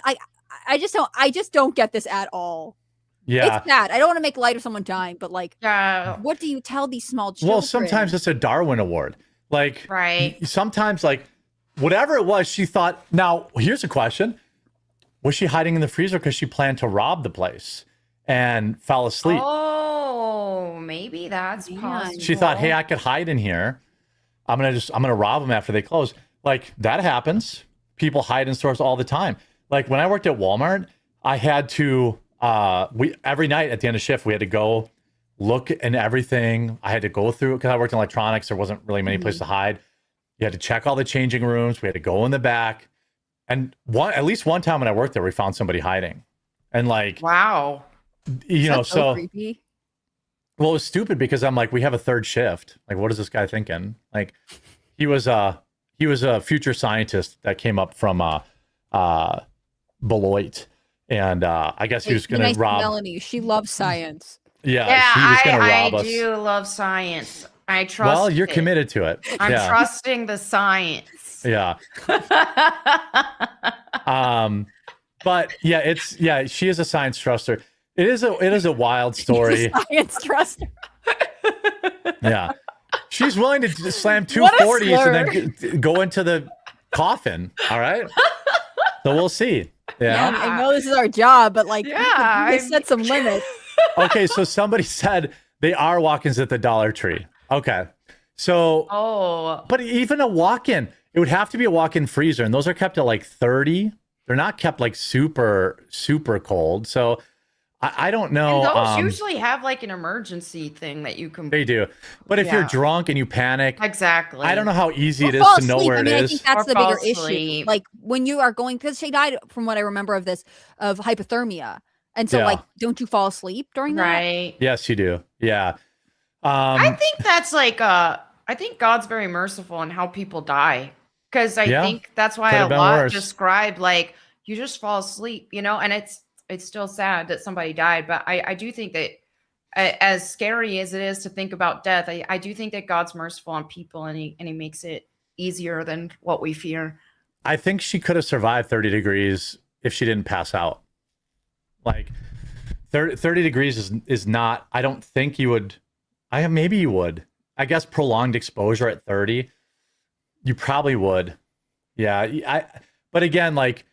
I just don't get this at all. Yeah, it's sad. I don't want to make light of someone dying, but like, what do you tell these small children? Well, sometimes it's a Darwin Award. Like, sometimes, like, whatever it was, she thought. Now, here's a question: was she hiding in the freezer because she planned to rob the place and fell asleep? Oh, maybe that's possible. She thought, hey, I could hide in here. I'm gonna rob them after they close. Like, that happens. People hide in stores all the time. Like, when I worked at Walmart, I had to every night at the end of shift, we had to go look in everything. I had to go through it because I worked in electronics. There wasn't really many places to hide. You had to check all the changing rooms. We had to go in the back. And at least one time when I worked there, we found somebody hiding. And like, wow, so creepy. Well, it was stupid because I'm like, we have a third shift. Like, what is this guy thinking? Like, he was a future scientist that came up from Beloit, and I guess he was going to rob Melanie. She loves science. Yeah, he was going to rob us. I do love science. I trust. Well, you're committed to it. I'm trusting the science. Yeah. But yeah, she is a science truster. It is a wild story. Science truster. Yeah. She's willing to slam 240s and then go into the coffin. All right. So we'll see. Yeah. I know this is our job, but like, we set some limits. Okay. So somebody said they are walk-ins at the Dollar Tree. Okay. So, but even a walk-in, it would have to be a walk-in freezer. And those are kept at like 30. They're not kept like super, super cold. So I don't know. And those usually have like an emergency thing that you can. They do, but if you're drunk and you panic, exactly. I don't know how easy it is to know where it is. I think that's the bigger issue. Like when you are going, because she died, from what I remember of this, of hypothermia, and so like, don't you fall asleep during that? Right. Yes, you do. Yeah. I think that's like I think God's very merciful in how people die, because I think that's why a lot describe like you just fall asleep, and it's still sad that somebody died, but I do think that as scary as it is to think about death, I do think that God's merciful on people, and he makes it easier than what we fear. I think she could have survived 30 degrees if she didn't pass out. Like 30 degrees is not, I don't think you would, maybe you would. I guess prolonged exposure at 30, you probably would. Yeah. But again, like,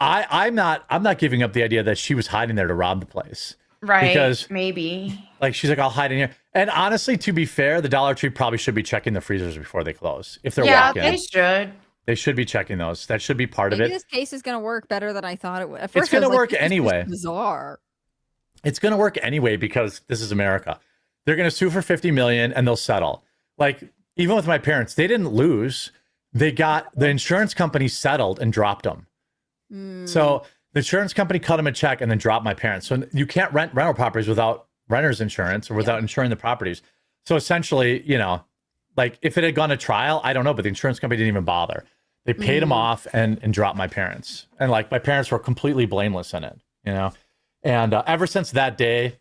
I'm not giving up the idea that she was hiding there to rob the place. Right. Because maybe. Like, she's like, I'll hide in here. And honestly, to be fair, the Dollar Tree probably should be checking the freezers before they close. If they're walking. Yeah, they should. They should be checking those. That should be part of Maybe it. this case is going to work better than I thought it would. At first, It's going to work anyway. Bizarre. It's going to work anyway because this is America. They're going to sue for $50 million and they'll settle. Like, even with my parents, they didn't lose. They got the insurance company settled and dropped them. So the insurance company cut them a check and then dropped my parents. So you can't rent rental properties without renter's insurance or without insuring the properties. So essentially, like if it had gone to trial, I don't know, but the insurance company didn't even bother. They paid them off and dropped my parents. And like my parents were completely blameless in it, And ever since that day,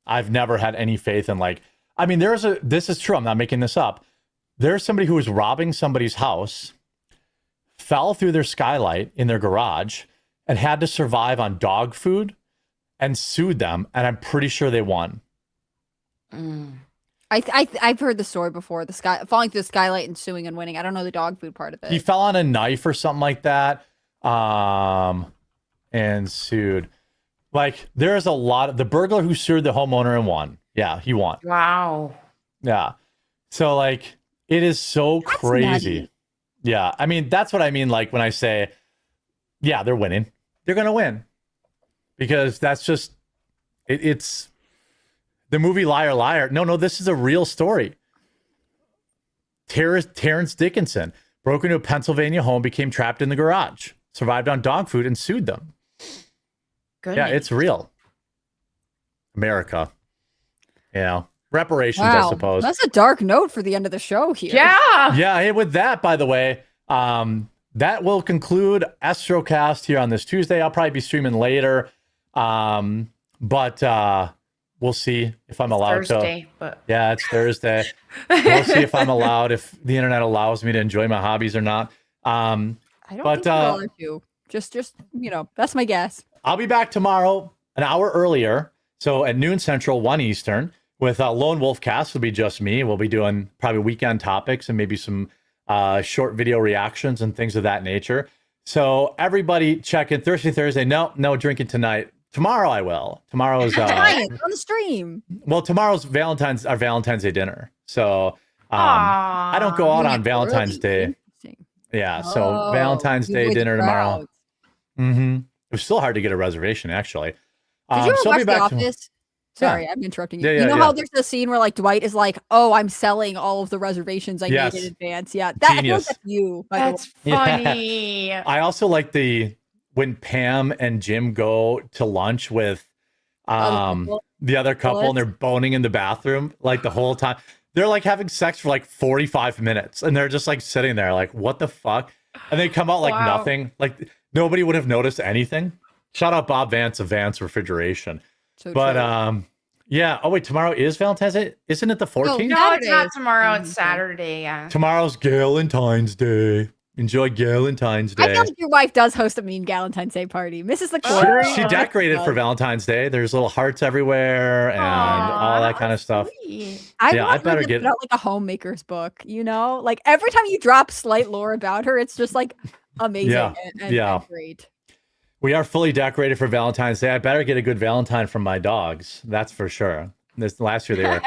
I've never had any faith in like, I mean, this is true. I'm not making this up. There's somebody who was robbing somebody's house, fell through their skylight in their garage, and had to survive on dog food and sued them. And I'm pretty sure they won. I've heard the story before. Falling through the skylight and suing and winning. I don't know the dog food part of it. He fell on a knife or something like that, and sued. Like there's a lot of the burglar who sued the homeowner and won. Yeah, he won. Wow. Yeah. So like it is so crazy. Nutty. Yeah. I mean, that's what I mean. Like when I say, yeah, they're winning. They're going to win because that's just, it's the movie Liar, Liar. No, this is a real story. Terrence Dickinson broke into a Pennsylvania home, became trapped in the garage, survived on dog food and sued them. Goodness. Yeah, it's real. Reparations, I suppose. That's a dark note for the end of the show here. Yeah. Yeah. Hey, with that, by the way, that will conclude Astrocast here on this Tuesday. I'll probably be streaming later. But We'll see if I'm allowed Thursday, to. but Yeah, it's Thursday. We'll see if I'm allowed, if the internet allows me to enjoy my hobbies or not. I don't think you're allowed to. Just that's my guess. I'll be back tomorrow an hour earlier. So at noon Central, 1 Eastern, with Lone Wolf Cast. Will be just me. We'll be doing probably weekend topics and maybe some short video reactions and things of that nature. So everybody check in Thursday. No drinking tonight. Tomorrow I will. Tomorrow's on the stream. well, tomorrow's our Valentine's Day dinner. So I don't go out on Valentine's Day. Yeah, so Valentine's Day dinner tomorrow. It was still hard to get a reservation, actually. Did you ever so I'll watch be back The Office? Sorry, I'm interrupting you. Yeah, you know how there's a scene where like Dwight is like, "Oh, I'm selling all of the reservations I made in advance." Yeah, I feel like that's you. That's funny. I also like when Pam and Jim go to lunch with the other couple and they're boning in the bathroom like the whole time. They're like having sex for like 45 minutes and they're just like sitting there like, what the fuck? And they come out like nothing. Like nobody would have noticed anything. Shout out Bob Vance of Vance Refrigeration. Yeah. Oh wait, tomorrow is Valentine's Day. Isn't it the 14th? No, it's not tomorrow. It's Saturday. Yeah. Tomorrow's Galentine's Day. Enjoy Galentine's Day. I feel like your wife does host a mean Galentine's Day party. Mrs. LaCour. She decorated for Valentine's Day. There's little hearts everywhere and all that kind of stuff. I better get out like a homemaker's book. Like every time you drop slight lore about her, it's just like amazing and great. We are fully decorated for Valentine's Day. I better get a good Valentine from my dogs. That's for sure. Last year they were.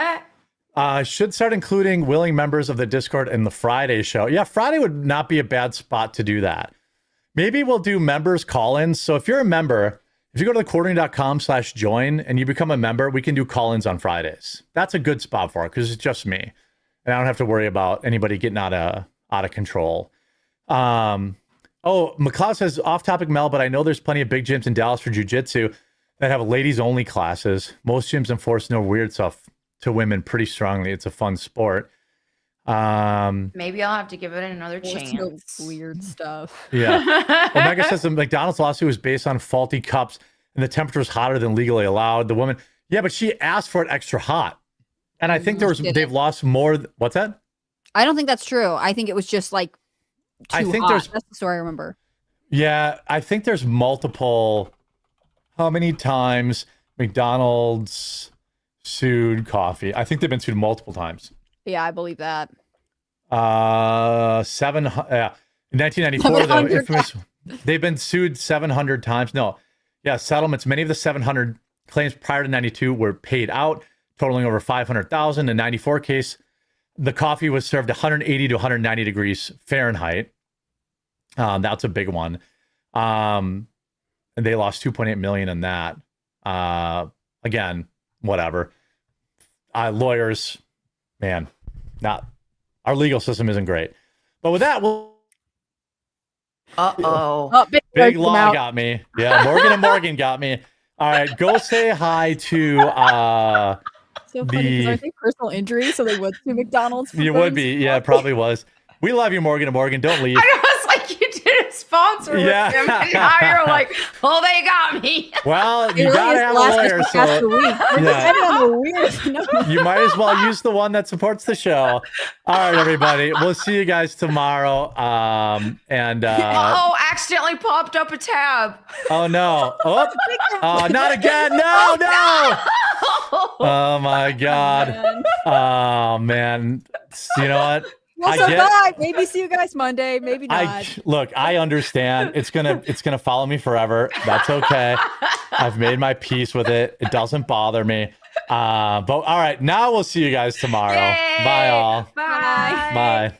Should start including willing members of the Discord in the Friday show. Yeah, Friday would not be a bad spot to do that. Maybe we'll do members call-ins. So if you're a member, if you go to thequartering.com/join and you become a member, we can do call-ins on Fridays. That's a good spot for it because it's just me. And I don't have to worry about anybody getting out of control. Oh, McLeod says, off-topic, Mel, but I know there's plenty of big gyms in Dallas for jiu-jitsu that have ladies-only classes. Most gyms enforce no weird stuff to women pretty strongly. It's a fun sport. Maybe I'll have to give it another chance. No weird stuff. Yeah. Omega says the McDonald's lawsuit was based on faulty cups and the temperature was hotter than legally allowed. The woman, but she asked for it extra hot. And I think they've lost more. What's that? I don't think that's true. I think it was just like too hot. That's the story I remember. Yeah, I think there's multiple. How many times McDonald's sued coffee? I think they've been sued multiple times. Yeah, I believe that. 1994, though, infamous. They've been sued 700 times. Settlements. Many of the 700 claims prior to 92 were paid out, totaling over 500,000. In 94 case, the coffee was served 180 to 190 degrees Fahrenheit. That's a big one. And they lost 2.8 million in that. Again, whatever. Lawyers, man, our legal system isn't great. But with that, big law got me. Yeah, Morgan and Morgan got me. All right, go say hi to so funny, I think personal injury, so they would sue McDonald's. You would be, yeah, it probably was. We love you, Morgan and Morgan. Don't leave. I was like, you did a sponsor with them, and now you're like, well, they got me. Well, you gotta have a lawyer, so you might as well use the one that supports the show. All right, everybody, we'll see you guys tomorrow. Accidentally popped up a tab. Oh no! Not again! No! Oh my God! Oh man! You know what? We'll survive. Maybe see you guys Monday. Maybe not. Look, I understand. It's gonna follow me forever. That's okay. I've made my peace with it. It doesn't bother me. But all right, now we'll see you guys tomorrow. Yay. Bye all. Bye. Bye.